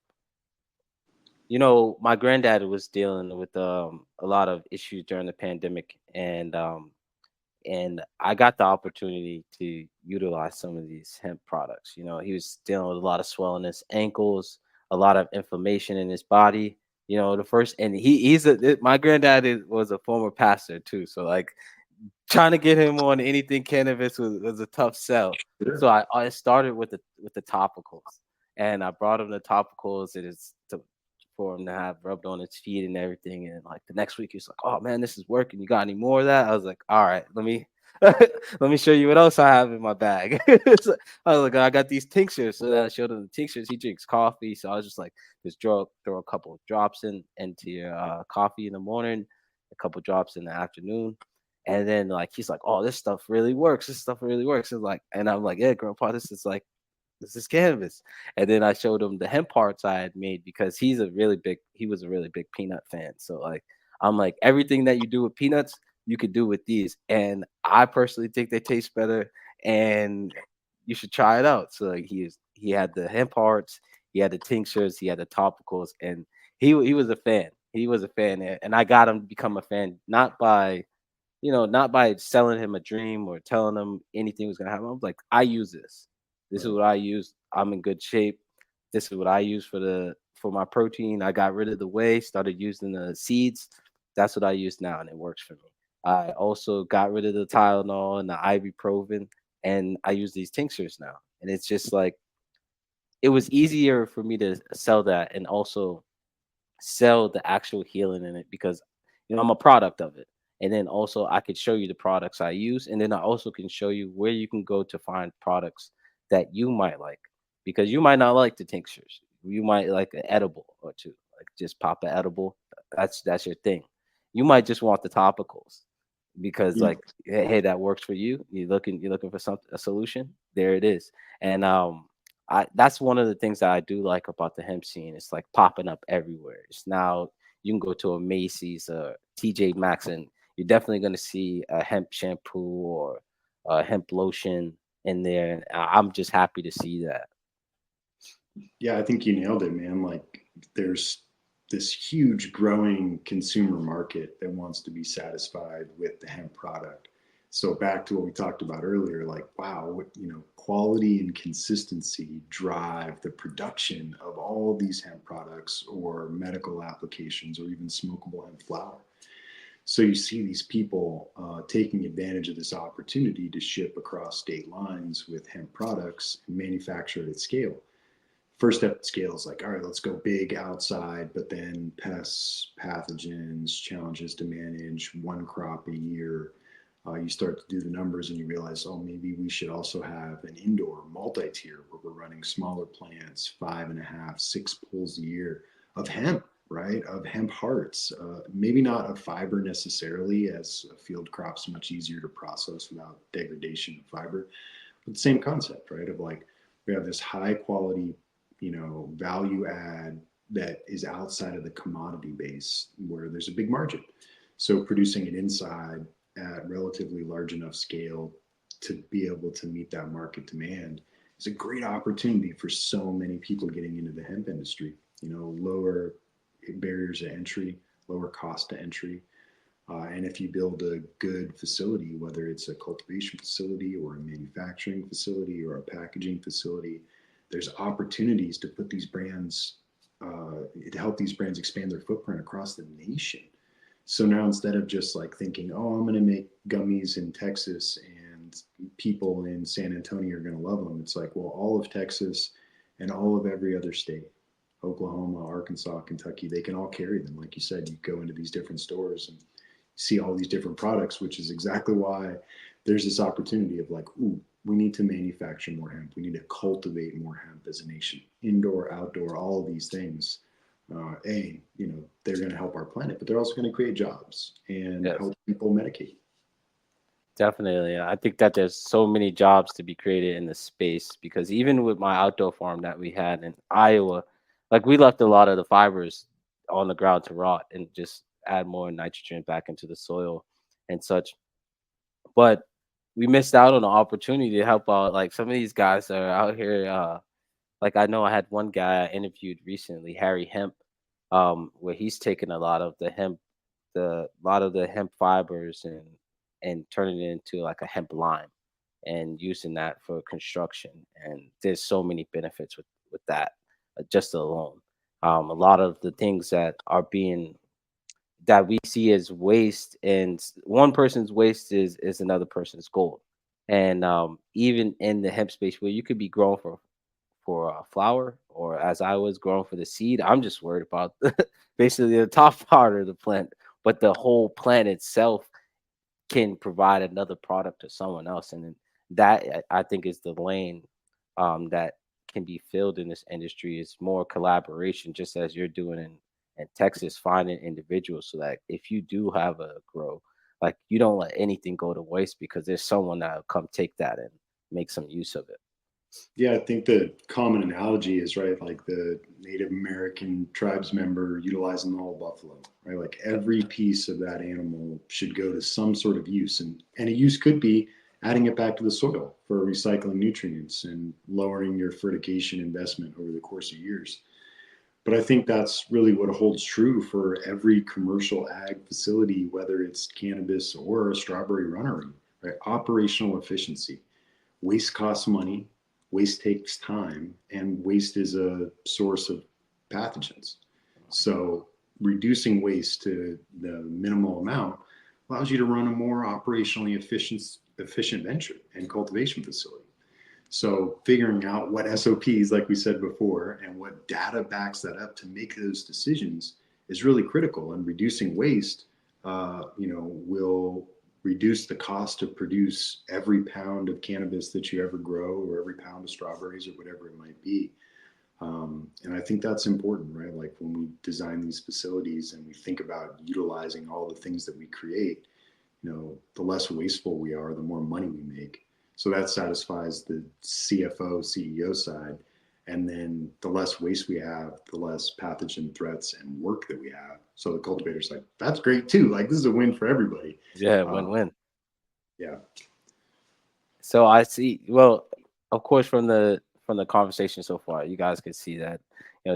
my granddad was dealing with a lot of issues during the pandemic, and I got the opportunity to utilize some of these hemp products. He was dealing with a lot of swelling in his ankles, a lot of inflammation in his body. The first, and my granddad was a former pastor too, so like trying to get him on anything cannabis was a tough sell. Sure. So I started with the topicals, and I brought him the topicals. For him to have rubbed on his feet and everything. And like the next week, he was like, "Oh man, this is working. You got any more of that?" I was like, "All right, let me let me show you what else I have in my bag." So I was like, "I got these tinctures." So I showed him the tinctures. He drinks coffee, so I was just like, "Just throw a couple of drops into your coffee in the morning, a couple drops in the afternoon." And then like he's like, "Oh, this stuff really works. This stuff really works." And like, and I'm like, "Yeah, grandpa, this is cannabis." And then I showed him the hemp parts I had made because he was a really big peanut fan. So like I'm like, everything that you do with peanuts, you could do with these. And I personally think they taste better and you should try it out. So like he had the hemp parts, he had the tinctures, he had the topicals, and he was a fan. He was a fan, and I got him to become a fan not by selling him a dream or telling him anything was gonna happen. I was like, I use this. This is Right. what I use. I'm in good shape. This is what I use for my protein. I got rid of the whey, started using the seeds. That's what I use now, and it works for me. I also got rid of the Tylenol and the ibuprofen, and I use these tinctures now. And it's just like it was easier for me to sell that and also sell the actual healing in it because I'm a product of it. And then also I could show you the products I use, and then I also can show you where you can go to find products that you might like because you might not like the tinctures. You might like an edible or two, like just pop an edible. That's your thing. You might just want the topicals because Yeah. like hey, that works for you. You're looking for a solution. There it is. And that's one of the things that I do like about the hemp scene. It's like popping up everywhere. It's now you can go to a Macy's, TJ Maxx, and you're definitely going to see a hemp shampoo or a hemp lotion in there. And I'm just happy to see that. Yeah, I think you nailed it, man. Like, there's this huge growing consumer market that wants to be satisfied with the hemp product. So back to what we talked about earlier, like, wow, quality and consistency drive the production of all these hemp products or medical applications or even smokable hemp flower. So you see these people taking advantage of this opportunity to ship across state lines with hemp products and manufacture it at scale. First step at scale is like, all right, let's go big outside, but then pests, pathogens, challenges to manage, one crop a year. You start to do the numbers and you realize, oh, maybe we should also have an indoor multi-tier where we're running smaller plants, 5.5, 6 pulls a year of hemp, right? Of hemp hearts. Maybe not of fiber necessarily, as a field crop's much easier to process without degradation of fiber. But the same concept, right? Of like, we have this high quality, value add that is outside of the commodity base where there's a big margin. So producing it inside at relatively large enough scale to be able to meet that market demand is a great opportunity for so many people getting into the hemp industry. Lower barriers to entry, lower cost to entry. And if you build a good facility, whether it's a cultivation facility or a manufacturing facility or a packaging facility, there's opportunities to put these brands, to help these brands expand their footprint across the nation. So now instead of just like thinking, oh, I'm going to make gummies in Texas and people in San Antonio are going to love them, it's like, well, all of Texas and all of every other state, Oklahoma, Arkansas, Kentucky, they can all carry them. Like you said, you go into these different stores and see all these different products, which is exactly why there's this opportunity of like, ooh, we need to manufacture more hemp. We need to cultivate more hemp as a nation, indoor, outdoor, all of these things. They're going to help our planet, but they're also going to create jobs and Yes. help people medicate. Definitely. I think that there's so many jobs to be created in the space because even with my outdoor farm that we had in Iowa, like we left a lot of the fibers on the ground to rot and just add more nitrogen back into the soil and such. But we missed out on the opportunity to help out like some of these guys that are out here. Like I know I had one guy I interviewed recently, Harry Hemp, where he's taken a lot of the hemp fibers and turning it into like a hemp lime and using that for construction. And there's so many benefits with that just alone. A lot of the things that we see as waste, and one person's waste is another person's gold. And even in the hemp space where you could be growing for a flower, or as I was growing for the seed, I'm just worried about basically the top part of the plant, but the whole plant itself can provide another product to someone else. And then that I think is the lane that can be filled in this industry. Is more collaboration, just as you're doing in Texas, finding individuals so that if you do have a grow, like you don't let anything go to waste because there's someone that'll come take that and make some use of it. Yeah, I think the common analogy is right, like the Native American tribes member utilizing the whole buffalo, right? Like every piece of that animal should go to some sort of use, and a use could be adding it back to the soil for recycling nutrients and lowering your fertigation investment over the course of years. But I think that's really what holds true for every commercial ag facility, whether it's cannabis or a strawberry runnery, right? Operational efficiency. Waste costs money, waste takes time, and waste is a source of pathogens. So reducing waste to the minimal amount allows you to run a more operationally efficient venture and cultivation facility. So figuring out what SOPs, like we said before, and what data backs that up to make those decisions is really critical. And reducing waste, will reduce the cost to produce every pound of cannabis that you ever grow, or every pound of strawberries, or whatever it might be. And I think that's important, right? Like when we design these facilities and we think about utilizing all the things that we create, the less wasteful we are, the more money we make. So that satisfies the CFO, CEO side. And then the less waste we have, the less pathogen threats and work that we have. So the cultivator's like, that's great too. Like this is a win for everybody. Yeah, Uh, win-win. yeah. So I see. Well, of course, from the conversation so far, you guys can see that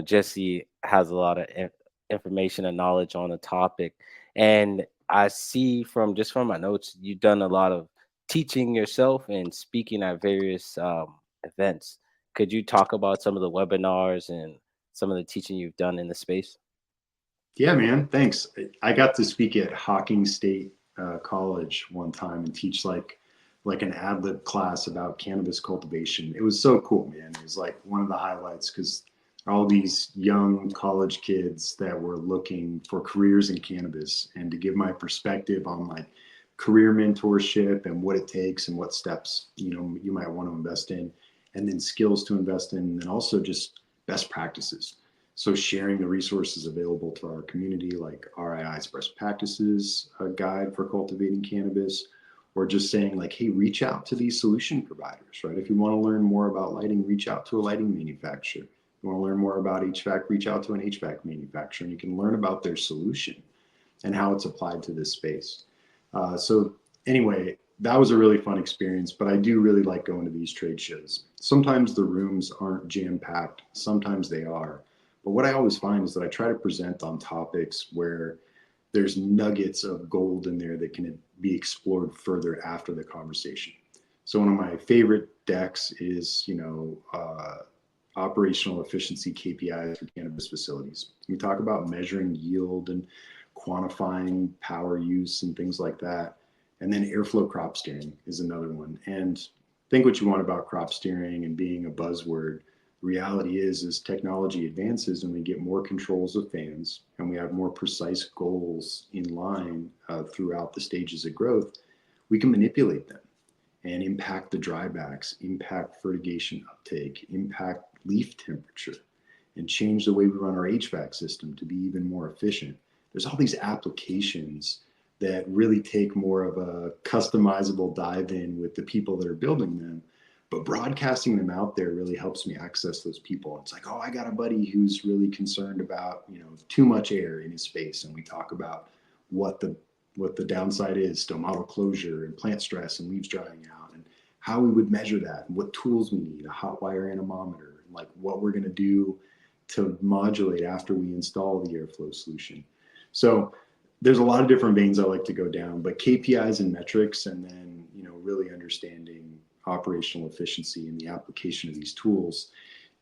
Jesse has a lot of information and knowledge on the topic, and I see from just from my notes, you've done a lot of teaching yourself and speaking at various events. Could you talk about some of the webinars and some of the teaching you've done in the space? Yeah, man. Thanks. I got to speak at Hawking State College one time and teach like an ad lib class about cannabis cultivation. It was so cool, man. It was like one of the highlights because all these young college kids that were looking for careers in cannabis, and to give my perspective on like career mentorship and what it takes and what steps you might want to invest in, and then skills to invest in, and also just best practices. So sharing the resources available to our community, like RII's best practices guide for cultivating cannabis, or just saying like, hey, reach out to these solution providers, right? If you want to learn more about lighting, reach out to a lighting manufacturer. If you want to learn more about HVAC, reach out to an HVAC manufacturer, and you can learn about their solution and how it's applied to this space. So anyway, that was a really fun experience, but I do really like going to these trade shows. Sometimes the rooms aren't jam packed, sometimes they are. But what I always find is that I try to present on topics where there's nuggets of gold in there that can be explored further after the conversation. So one of my favorite decks is, operational efficiency KPIs for cannabis facilities. We talk about measuring yield and quantifying power use and things like that. And then airflow crop steering is another one. And think what you want about crop steering and being a buzzword. The reality is as technology advances and we get more controls of fans and we have more precise goals in line throughout the stages of growth, we can manipulate them and impact the drybacks, impact fertigation uptake, impact leaf temperature, and change the way we run our HVAC system to be even more efficient. There's all these applications that really take more of a customizable dive in with the people that are building them. But broadcasting them out there really helps me access those people. It's like, oh, I got a buddy who's really concerned about, too much air in his space. And we talk about what the downside is, stomatal closure and plant stress and leaves drying out, and how we would measure that and what tools we need, a hot wire anemometer, like what we're going to do to modulate after we install the airflow solution. So there's a lot of different veins I like to go down, but KPIs and metrics, and then really understanding operational efficiency and the application of these tools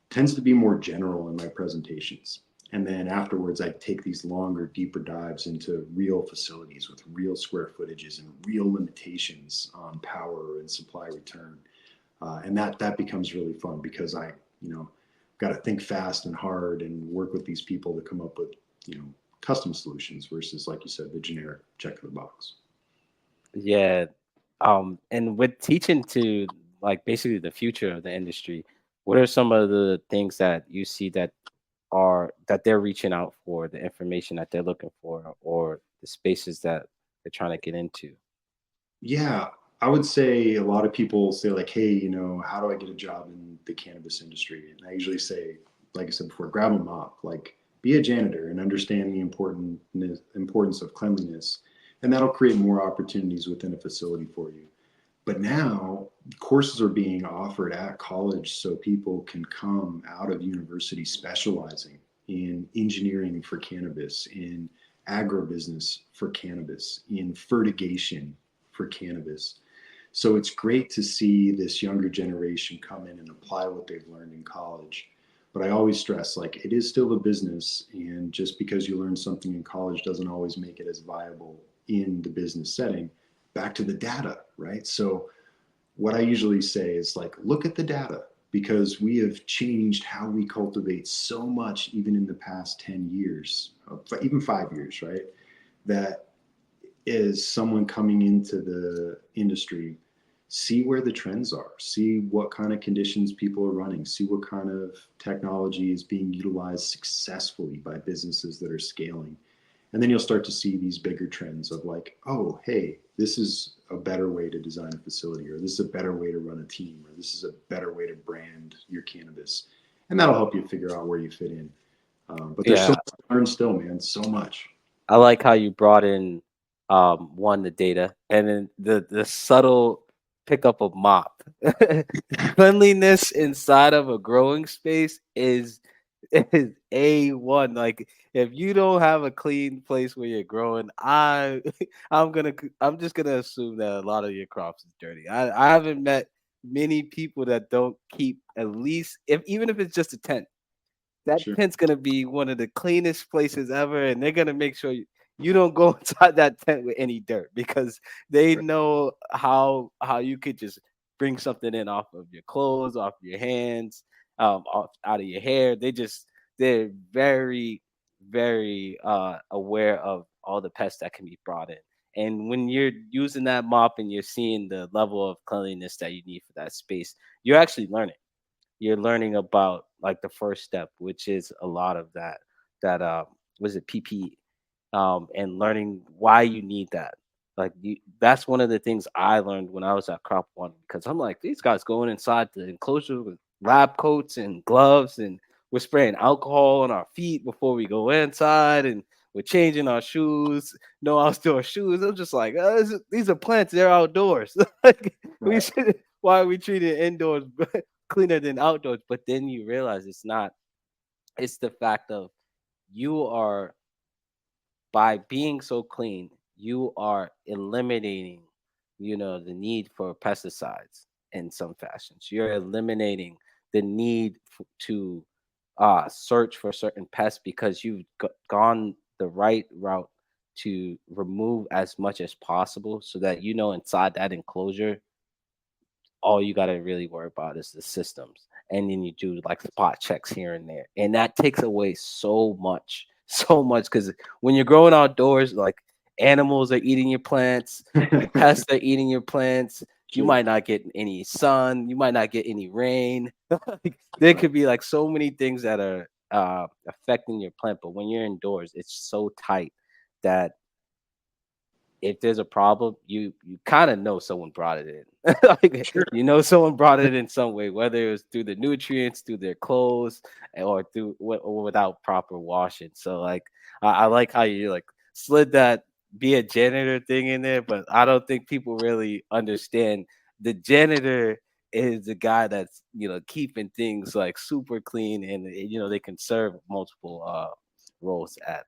tends to be more general in my presentations. And then afterwards, I take these longer, deeper dives into real facilities with real square footages and real limitations on power and supply return. And that becomes really fun because I, got to think fast and hard and work with these people to come up with, custom solutions versus, like you said, the generic check of the box. Yeah. And with teaching to like basically the future of the industry, what are some of the things that you see that they're reaching out for, the information that they're looking for, or the spaces that they're trying to get into? Yeah, I would say a lot of people say like, hey, how do I get a job in the cannabis industry? And I usually say, like I said before, grab a mop, like be a janitor and understand the importance of cleanliness. And that'll create more opportunities within a facility for you. But now courses are being offered at college so people can come out of university specializing in engineering for cannabis, in agribusiness for cannabis, in fertigation for cannabis. So it's great to see this younger generation come in and apply what they've learned in college. But I always stress like it is still a business, and just because you learn something in college doesn't always make it as viable in the business setting. Back to the data, right? So what I usually say is like, look at the data because we have changed how we cultivate so much, even in the past 10 years, even 5 years, right? That is someone coming into the industry, see where the trends are, see what kind of conditions people are running, see what kind of technology is being utilized successfully by businesses that are scaling. And then you'll start to see these bigger trends of like, oh, hey, this is a better way to design a facility, or this is a better way to run a team, or this is a better way to brand your cannabis. and that'll help you figure out where you fit in. But there's so Yeah, much to learn still, man. So much. I like how you brought in one, the data, and then the subtle pickup of mop. Cleanliness inside of a growing space is A1. Like if you don't have a clean place where you're growing, I'm just gonna assume that a lot of your crops is dirty. I haven't met many people that don't keep at least, if even if it's just a tent, that Sure. tent's gonna be one of the cleanest places ever, and they're gonna make sure you don't go inside that tent with any dirt, because they Right. know how you could just bring something in off of your clothes, off your hands, off out of your hair. They're very very aware of all the pests that can be brought in. And when you're using that mop and you're seeing the level of cleanliness that you need for that space, you're actually learning. You're learning about like the first step, which is a lot of that was it PP, and learning why you need that. Like that's one of the things I learned when I was at Crop One, because I'm like, these guys going inside the enclosure with lab coats and gloves, and we're spraying alcohol on our feet before we go inside, and we're changing our shoes, no outdoor shoes. I'm just like, these are plants, they're outdoors. Like we Right. should. Why are we treating indoors cleaner than outdoors? But then you realize it's not. It's the fact of you are, by being so clean, you are eliminating, the need for pesticides in some fashions. You're eliminating the need to search for certain pests, because you've gone the right route to remove as much as possible, so that inside that enclosure all you got to really worry about is the systems. And then you do like spot checks here and there. And that takes away so much, so much. Because when you're growing outdoors, like animals are eating your plants, the pests are eating your plants. You Sure. might not get any sun, you might not get any rain. Like, there Right. could be like so many things that are affecting your plant. But when you're indoors, it's so tight that if there's a problem, you kind of know someone brought it in. Like, Sure. someone brought it in some way, whether it was through the nutrients, through their clothes, or or without proper washing. So like, I like how you like slid that be a janitor thing in there, but I don't think people really understand the janitor is the guy that's keeping things like super clean, and they can serve multiple roles at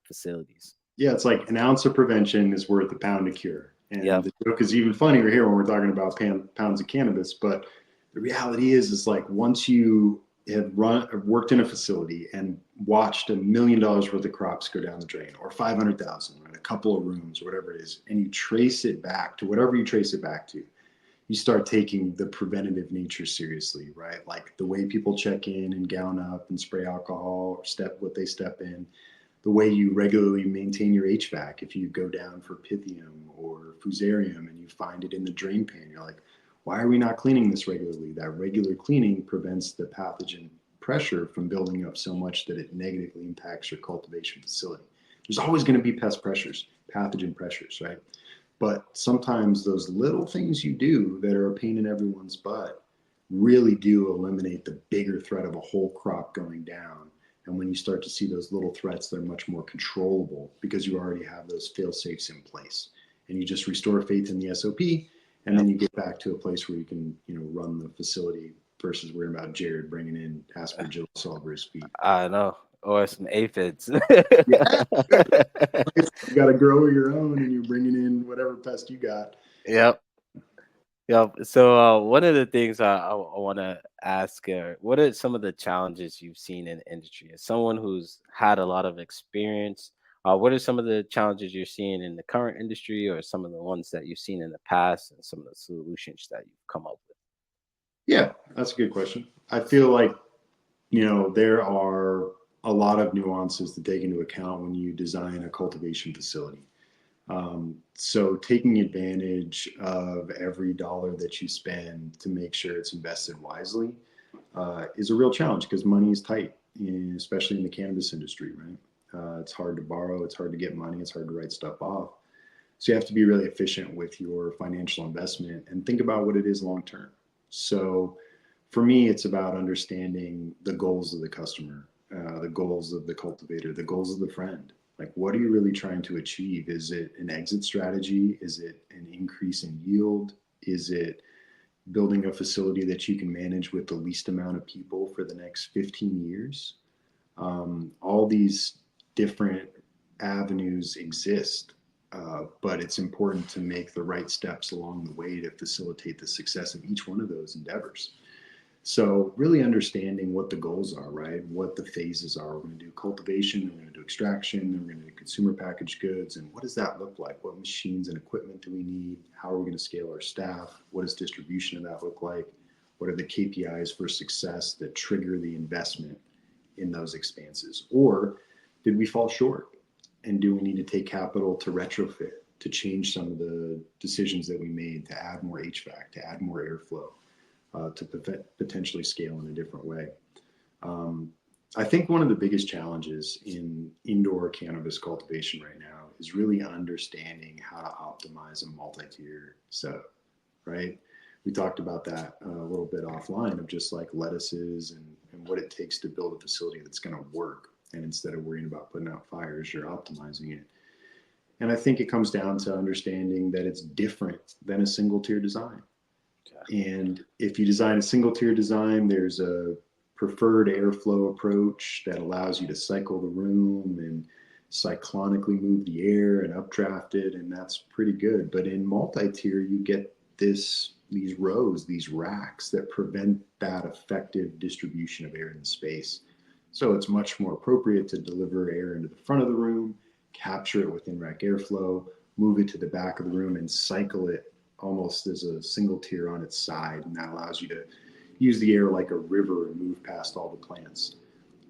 facilities. Yeah, it's like an ounce of prevention is worth a pound of cure. And Yep. the joke is even funnier here when we're talking about pounds of cannabis. But the reality is like once you have worked in a facility and watched $1 million worth of crops go down the drain, or 500,000, right, a couple of rooms, or whatever it is, and you trace it back to whatever you trace it back to, you start taking the preventative nature seriously, right? Like the way people check in and gown up and spray alcohol or step what they step in, the way you regularly maintain your HVAC. If you go down for Pythium or Fusarium and you find it in the drain pan, you're like, why are we not cleaning this regularly? That regular cleaning prevents the pathogen pressure from building up so much that it negatively impacts your cultivation facility. There's always going to be pest pressures, pathogen pressures, right? But sometimes those little things you do that are a pain in everyone's butt really do eliminate the bigger threat of a whole crop going down. And when you start to see those little threats, they're much more controllable because you already have those fail safes in place. And you just restore faith in the SOP, and Yep. then you get back to a place where you can, run the facility versus worrying about Jared bringing in aspergillus all over his feet. I know. Or some aphids. Yeah, you got to grow your own, and you're bringing in whatever pest you got. Yep. Yep. So one of the things I want to ask, what are some of the challenges you've seen in the industry? As someone who's had a lot of experience, what are some of the challenges you're seeing in the current industry, or some of the ones that you've seen in the past, and some of the solutions that you've come up with? Yeah, that's a good question. I feel like, there are a lot of nuances to take into account when you design a cultivation facility. So taking advantage of every dollar that you spend to make sure it's invested wisely is a real challenge because money is tight, especially in the cannabis industry, right? It's hard to borrow, it's hard to get money, it's hard to write stuff off. So you have to be really efficient with your financial investment and think about what it is long term. So for me, it's about understanding the goals of the customer, the goals of the cultivator, the goals of the friend. Like, what are you really trying to achieve? Is it an exit strategy? Is it an increase in yield? Is it building a facility that you can manage with the least amount of people for the next 15 years? All these different avenues exist, but it's important to make the right steps along the way to facilitate the success of each one of those endeavors. So really understanding what the goals are, right? What the phases are. We're going to do cultivation, we're going to do extraction, then we're going to do consumer packaged goods. And what does that look like? What machines and equipment do we need? How are we going to scale our staff? What does distribution of that look like? What are the KPIs for success that trigger the investment in those expanses? Or did we fall short? And do we need to take capital to retrofit, to change some of the decisions that we made, to add more HVAC, to add more airflow? To potentially scale in a different way. I think one of the biggest challenges in indoor cannabis cultivation right now is really understanding how to optimize a multi-tier setup, right? We talked about that a little bit offline of just like lettuces and what it takes to build a facility that's going to work. And instead of worrying about putting out fires, you're optimizing it. And I think it comes down to understanding that it's different than a single tier design. And if you design a single tier design, there's a preferred airflow approach that allows you to cycle the room and cyclonically move the air and updraft it, and that's pretty good. But in multi-tier, you get these rows, these racks that prevent that effective distribution of air in the space. So it's much more appropriate to deliver air into the front of the room, capture it with in-rack airflow, move it to the back of the room, and cycle it almost as a single tier on its side. And that allows you to use the air like a river and move past all the plants.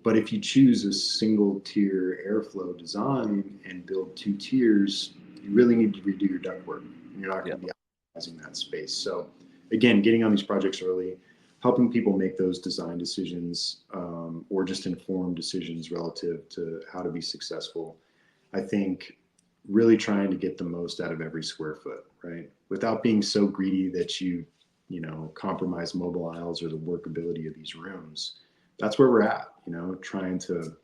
But if you choose a single tier airflow design and build two tiers, you really need to redo your ductwork. And you're not going to be optimizing that space. So again, getting on these projects early, helping people make those design decisions, or just informed decisions relative to how to be successful. I think really trying to get the most out of every square foot, right? Without being so greedy that you compromise mobile aisles or the workability of these rooms. That's where we're at, trying to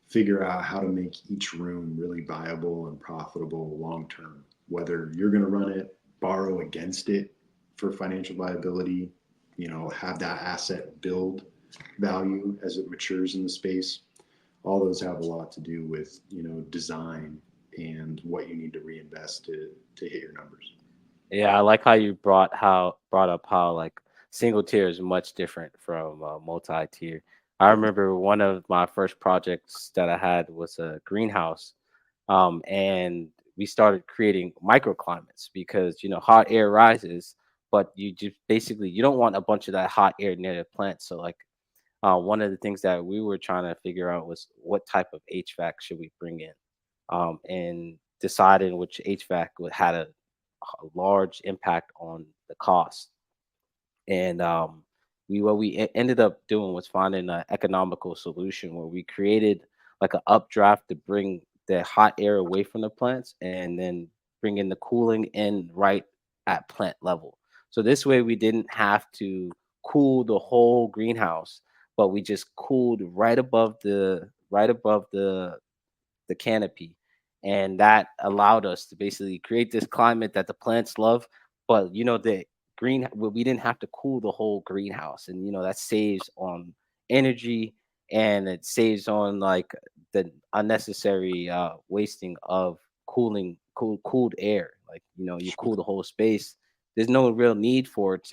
figure out how to make each room really viable and profitable long term. Whether you're going to run it, borrow against it for financial viability, have that asset build value as it matures in the space. All those have a lot to do with, design and what you need to reinvest to hit your numbers. Yeah, I like how you brought up how like single tier is much different from multi-tier. I Yep. remember one of my first projects that I had was a greenhouse, and we started creating microclimates because hot air rises, but you just basically you don't want a bunch of that hot air near the plant. So like one of the things that we were trying to figure out was what type of HVAC should we bring in, and deciding which HVAC had a large impact on the cost. And ended up doing was finding an economical solution where we created like an updraft to bring the hot air away from the plants and then bring in the cooling in right at plant level. So this way we didn't have to cool the whole greenhouse, but we just cooled right above the canopy, and that allowed us to basically create this climate that the plants love. But the we didn't have to cool the whole greenhouse, and that saves on energy, and it saves on like the unnecessary wasting of cooled air. Like you cool the whole space. There's no real need for it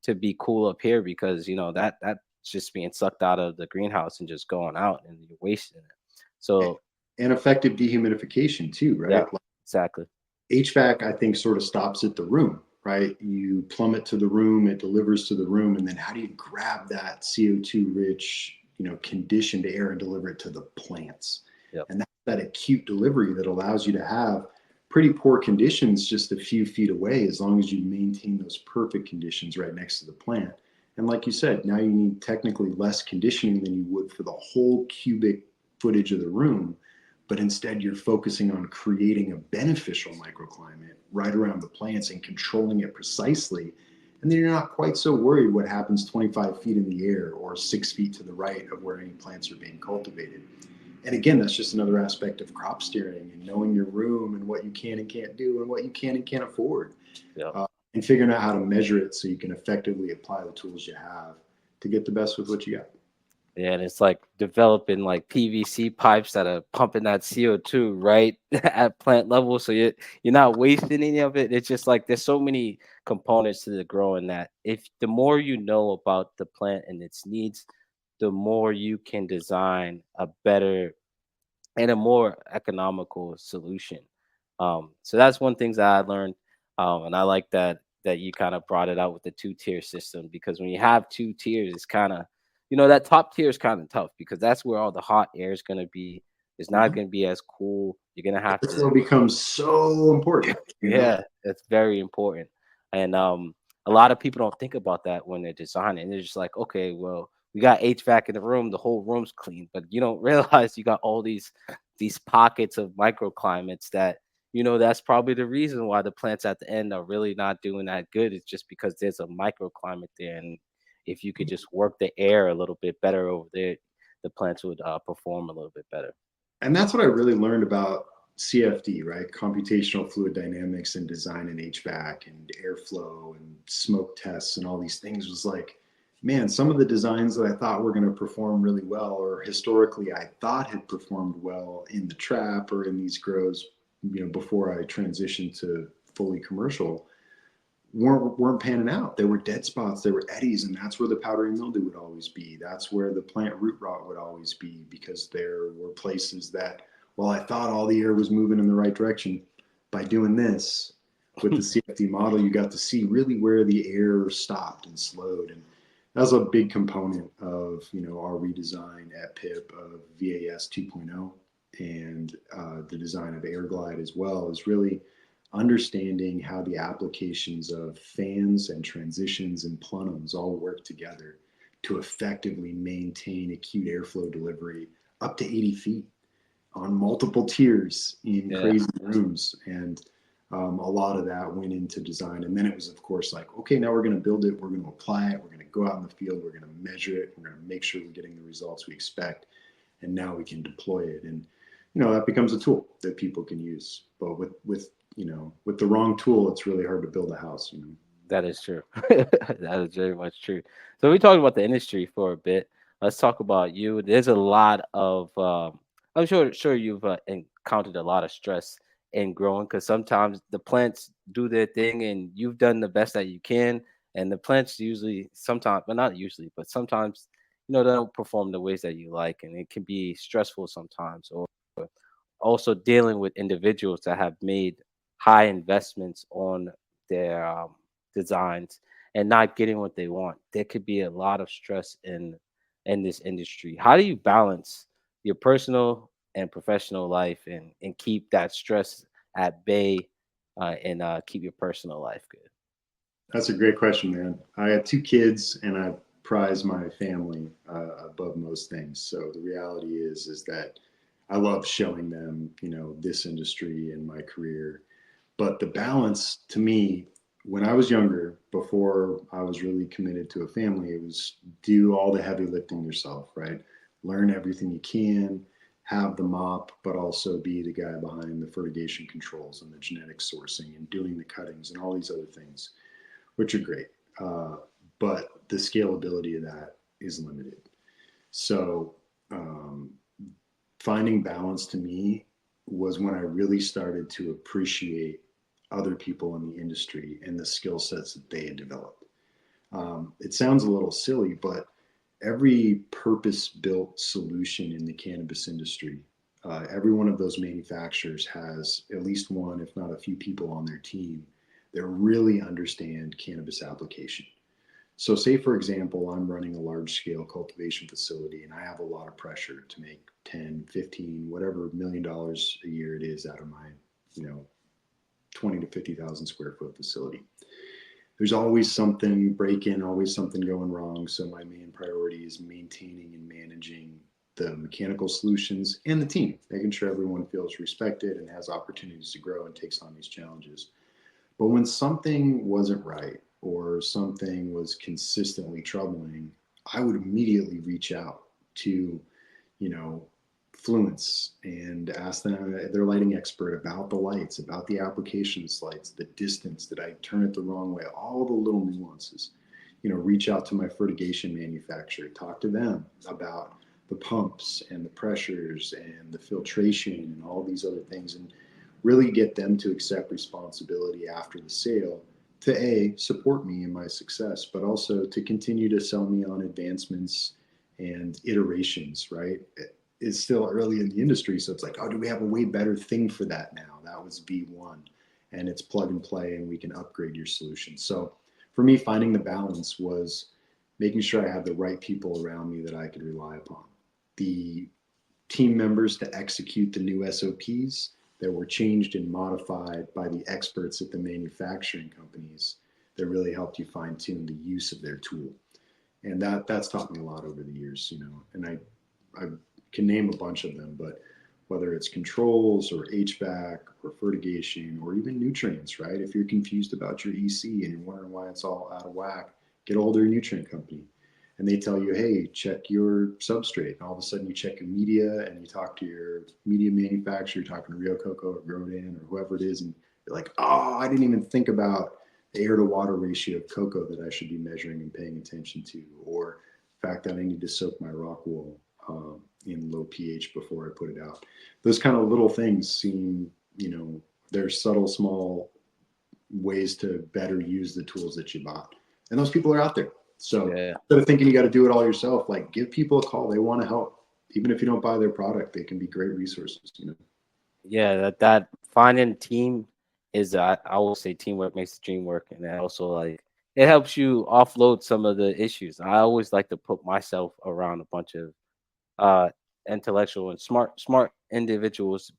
to be cool up here because that's just being sucked out of the greenhouse and just going out, and you're wasting it. So And effective dehumidification too, yeah, right? Like exactly. HVAC, I think, sort of stops at the room, right? You plumb it to the room, it delivers to the room, and then how do you grab that CO2 rich, conditioned air and deliver it to the plants? Yep. And that's that acute delivery that allows you to have pretty poor conditions just a few feet away, as long as you maintain those perfect conditions right next to the plant. And like you said, now you need technically less conditioning than you would for the whole cubic footage of the room, but instead you're focusing on creating a beneficial microclimate right around the plants and controlling it precisely. And then you're not quite so worried what happens 25 feet in the air or 6 feet to the right of where any plants are being cultivated. And again, that's just another aspect of crop steering and knowing your room and what you can and can't do and what you can and can't afford, Yeah. and figuring out how to measure it so you can effectively apply the tools you have to get the best with what you got. Yeah, and it's like developing like PVC pipes that are pumping that CO2 right at plant level, so you're not wasting any of it. It's just like there's so many components to the growing that if the more you know about the plant and its needs, the more you can design a better and a more economical solution. So that's one thing that I learned, and I like that you kind of brought it out with the two-tier system, because when you have two tiers, it's kind of, that top tier is kind of tough because that's where all the hot air is going to be. It's not Mhm. going to be as cool. You're going to have to. Airflow becomes so important. Yeah, that's very important. And a lot of people don't think about that when they're designing. They're just like, okay, well, we got HVAC in the room, the whole room's clean, but you don't realize you got all these pockets of microclimates that, that's probably the reason why the plants at the end are really not doing that good. It's just because there's a microclimate there, and if you could just work the air a little bit better over there, the plants would perform a little bit better. And that's what I really learned about CFD, right? Computational fluid dynamics and design and HVAC and airflow and smoke tests and all these things was like, man, some of the designs that I thought were going to perform really well, or historically I thought had performed well in the trap or in these grows, before I transitioned to fully commercial, weren't panning out. There were dead spots, there were eddies, and that's where the powdery mildew would always be. That's where the plant root rot would always be, because there were places that, while I thought all the air was moving in the right direction, by doing this with the CFD model, you got to see really where the air stopped and slowed. And that was a big component of our redesign at PIPP of VAS 2.0, and the design of AirGlide as well, is really understanding how the applications of fans and transitions and plenums all work together to effectively maintain acute airflow delivery up to 80 feet on multiple tiers in Yeah. crazy rooms. And a lot of that went into design. And then it was, of course, like, okay, now we're going to build it, we're going to apply it, we're going to go out in the field, we're going to measure it, we're going to make sure we're getting the results we expect, and now we can deploy it. And that becomes a tool that people can use. But with the wrong tool, it's really hard to build a house. That is true. That is very much true. So we talked about the industry for a bit. Let's talk about you. There's a lot of I'm sure you've encountered a lot of stress in growing, because sometimes the plants do their thing and you've done the best that you can, and the plants usually sometimes, but not usually, but sometimes, they don't perform the ways that you like, and it can be stressful sometimes. Or also dealing with individuals that have made high investments on their designs and not getting what they want. There could be a lot of stress in this industry. How do you balance your personal and professional life and keep that stress at bay, and keep your personal life good? That's a great question, man. I have two kids, and I prize my family above most things. So the reality is that I love showing them, this industry and my career. But the balance to me, when I was younger, before I was really committed to a family, it was do all the heavy lifting yourself, right? Learn everything you can, have the mop, but also be the guy behind the fertigation controls and the genetic sourcing and doing the cuttings and all these other things, which are great. But the scalability of that is limited. So finding balance to me was when I really started to appreciate other people in the industry and the skill sets that they had developed. It sounds a little silly, but every purpose built solution in the cannabis industry, every one of those manufacturers has at least one, if not a few people on their team that really understand cannabis application. So, say for example, I'm running a large scale cultivation facility and I have a lot of pressure to make 10, 15, whatever $1 million a year it is out of my, you know, 20 to 50,000 square foot facility. There's always something breaking, always something going wrong. So, my main priority is maintaining and managing the mechanical solutions and the team, making sure everyone feels respected and has opportunities to grow and takes on these challenges. But when something wasn't right, or or something was consistently troubling, I would immediately reach out to, you know, Fluence and ask them, their lighting expert, about the lights, about the application of lights, the distance, did I turn it the wrong way, all the little nuances. Reach out to my fertigation manufacturer, talk to them about the pumps and the pressures and the filtration and all these other things, and really get them to accept responsibility after the sale to support me in my success, but also to continue to sell me on advancements and iterations, right? It's still early in the industry, so it's like, oh, do we have a way better thing for that now? That was V1, and it's plug and play, and we can upgrade your solution. So for me, finding the balance was making sure I had the right people around me that I could rely upon, the team members to execute the new SOPs that were changed and modified by the experts at the manufacturing companies that really helped you fine tune the use of their tool. And that's taught me a lot over the years, and I can name a bunch of them, but whether it's controls or HVAC or fertigation or even nutrients, right? If you're confused about your EC and you're wondering why it's all out of whack, get a hold of your nutrient company, and they tell you, hey, check your substrate. And all of a sudden you check your media and you talk to your media manufacturer, you're talking to Rio Coco or Grodan or whoever it is, and you're like, oh, I didn't even think about the air to water ratio of cocoa that I should be measuring and paying attention to, or the fact that I need to soak my rock wool in low pH before I put it out. Those kind of little things seem, they're subtle, small ways to better use the tools that you bought. And those people are out there. So Yeah. instead of thinking you got to do it all yourself, like, give people a call. They want to help. Even if you don't buy their product, they can be great resources. Yeah, that finding team is I always say teamwork makes the dream work, and it also like it helps you offload some of the issues. I always like to put myself around a bunch of uh intellectual and smart individuals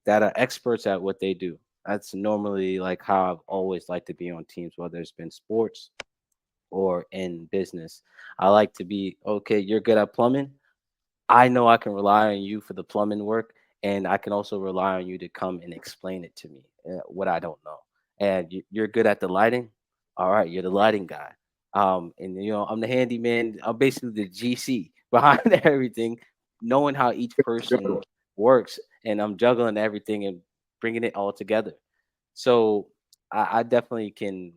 that are experts at what they do. That's normally like how I've always liked to be on teams, whether it's been sports or in business. I like to be, okay, you're good at plumbing. I know I can rely on you for the plumbing work, and I can also rely on you to come and explain it to me, what I don't know. And you're good at the lighting. All right, you're the lighting guy. And I'm the handyman. I'm basically the GC behind everything, knowing how each person works, and I'm juggling everything and bringing it all together. So I definitely can.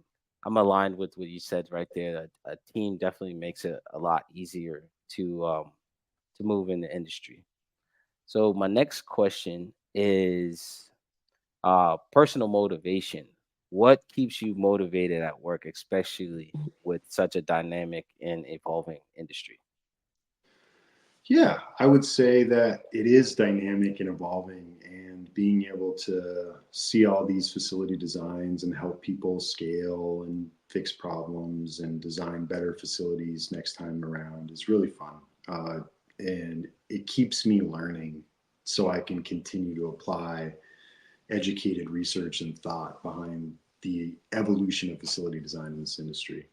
I'm aligned with what you said right there. A team definitely makes it a lot easier to move in the industry. So my next question is personal motivation. What keeps you motivated at work, especially with such a dynamic and evolving industry? Yeah, I would say that it is dynamic and evolving, and being able to see all these facility designs and help people scale and fix problems and design better facilities next time around is really fun. And it keeps me learning so I can continue to apply educated research and thought behind the evolution of facility design in this industry.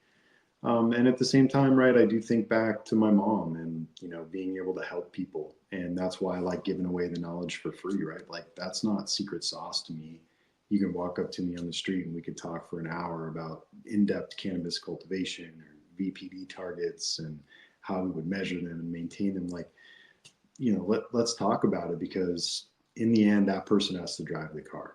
And at the same time, right, I do think back to my mom and, being able to help people. And that's why I like giving away the knowledge for free, right? Like, that's not secret sauce to me. You can walk up to me on the street and we could talk for an hour about in-depth cannabis cultivation or VPD targets and how we would measure them and maintain them. Like, let's talk about it, because in the end, that person has to drive the car.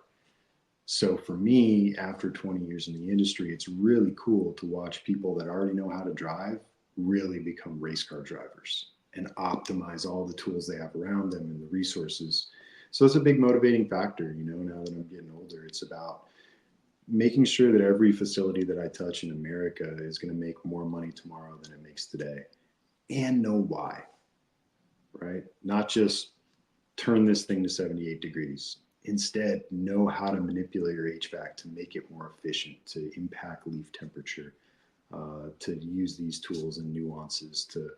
So for me, after 20 years in the industry, it's really cool to watch people that already know how to drive really become race car drivers and optimize all the tools they have around them and the resources. So it's a big motivating factor, now that I'm getting older. It's about making sure that every facility that I touch in America is going to make more money tomorrow than it makes today, and know why, right? Not just turn this thing to 78 degrees. Instead, know how to manipulate your HVAC to make it more efficient, to impact leaf temperature, to use these tools and nuances to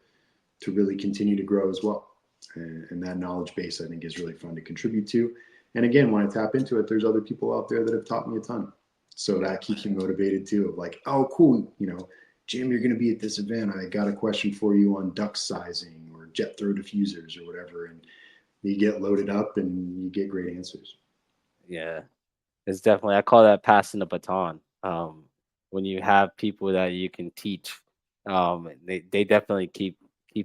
really continue to grow as well. And that knowledge base, I think, is really fun to contribute to. And again, when I tap into it, there's other people out there that have taught me a ton. So that keeps me motivated too, of like, oh, cool, Jim, you're going to be at this event. I got a question for you on duct sizing or jet throw diffusers or whatever. And you get loaded up and you get great answers. Yeah, it's definitely, I call that passing the baton. when you have people that you can teach, they definitely keep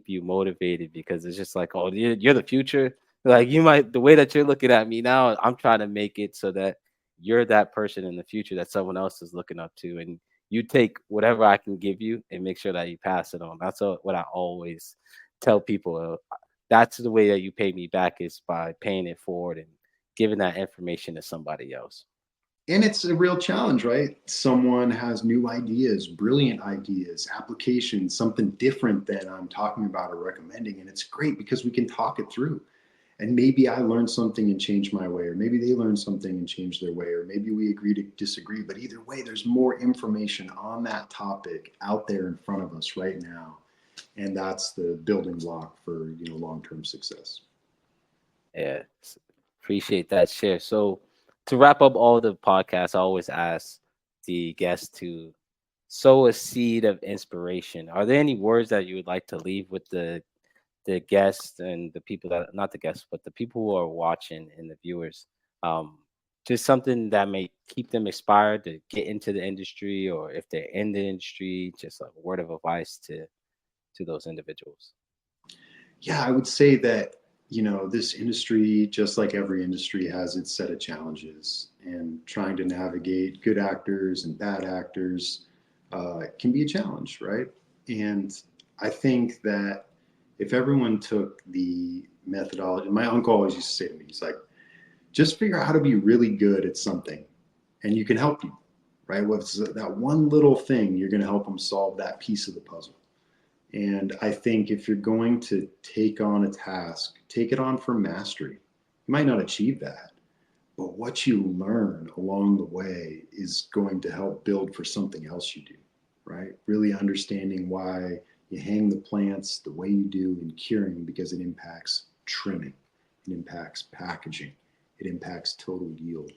you motivated because it's just like, oh, you're the future. Like you might the way that you're looking at me now, I'm trying to make it so that you're that person in the future that someone else is looking up to, and you take whatever I can give you and make sure that you pass it on. That's what I always tell people. That's the way that you pay me back is by paying it forward and giving that information to somebody else. And it's a real challenge, right? Someone has new ideas, brilliant ideas, applications, something different than I'm talking about or recommending. And it's great because we can talk it through. And maybe I learned something and changed my way, or maybe they learned something and changed their way, or maybe we agree to disagree. But either way, there's more information on that topic out there in front of us right now. And that's the building block for, long-term success. Yeah, appreciate that share. So to wrap up all the podcasts, I always ask the guests to sow a seed of inspiration. Are there any words that you would like to leave with the guests and the people that not the guests, but the people who are watching and the viewers? Um, just something that may keep them inspired to get into the industry, or if they're in the industry, just a word of advice to those individuals. Yeah, I would say that, this industry, just like every industry, has its set of challenges. And trying to navigate good actors and bad actors can be a challenge, right? And I think that if everyone took the methodology, my uncle always used to say to me, he's like, just figure out how to be really good at something and you can help you, right? What's that one little thing, you're going to help them solve that piece of the puzzle. And I think if you're going to take on a task, take it on for mastery. You might not achieve that, but what you learn along the way is going to help build for something else you do, right? Really understanding why you hang the plants the way you do in curing because it impacts trimming, it impacts packaging, it impacts total yield.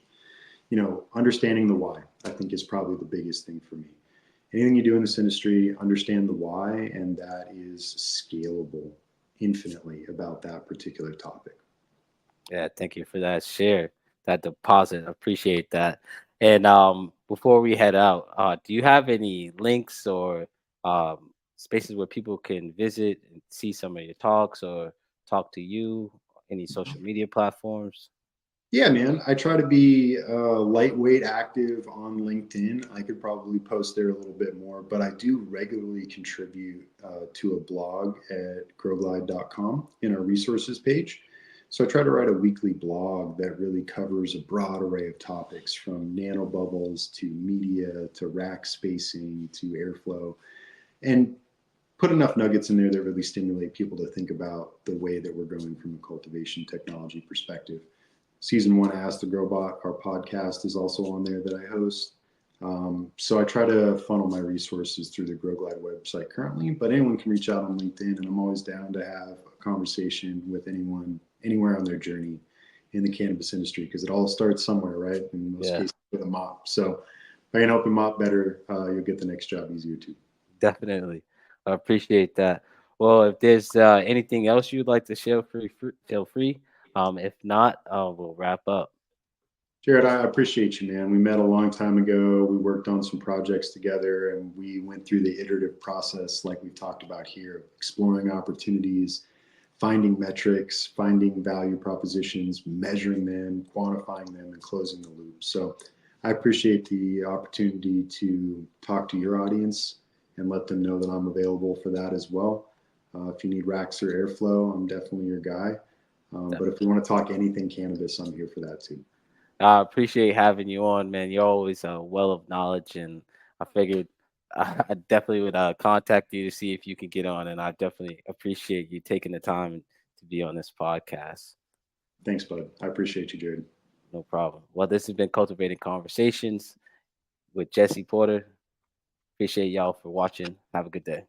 Understanding the why, I think, is probably the biggest thing for me. Anything you do in this industry, understand the why, and that is scalable infinitely about that particular topic. Yeah, thank you for that share, that deposit. Appreciate that. And before we head out, do you have any links or spaces where people can visit and see some of your talks or talk to you? Any social media platforms? Yeah, man. I try to be lightweight active on LinkedIn. I could probably post there a little bit more, but I do regularly contribute to a blog at growglide.com in our resources page. So I try to write a weekly blog that really covers a broad array of topics from nanobubbles to media to rack spacing to airflow, and put enough nuggets in there that really stimulate people to think about the way that we're going from a cultivation technology perspective. Season one, Ask the Growbot, our podcast, is also on there that I host. So I try to funnel my resources through the GrowGlide website currently, but anyone can reach out on LinkedIn, and I'm always down to have a conversation with anyone anywhere on their journey in the cannabis industry, because it all starts somewhere, right? In most Yeah, cases, with a mop. So if I can help you mop better, you'll get the next job easier too. definitely. I appreciate that. Well, if there's anything else you'd like to share, feel free. If not, we'll wrap up. Jared, I appreciate you, man. We met a long time ago. We worked on some projects together and we went through the iterative process, like we've talked about here, exploring opportunities, finding metrics, finding value propositions, measuring them, quantifying them, and closing the loop. So I appreciate the opportunity to talk to your audience and let them know that I'm available for that as well. If you need racks or airflow, I'm definitely your guy. But if you want to talk anything cannabis, I'm here for that too. I appreciate having you on, man. You're always a well of knowledge, and I figured I definitely would contact you to see if you could get on, and I definitely appreciate you taking the time to be on this podcast. Thanks, bud. I appreciate you, Jared. No problem. Well, this has been Cultivating Conversations with Jesse Porter. Appreciate y'all for watching. Have a good day.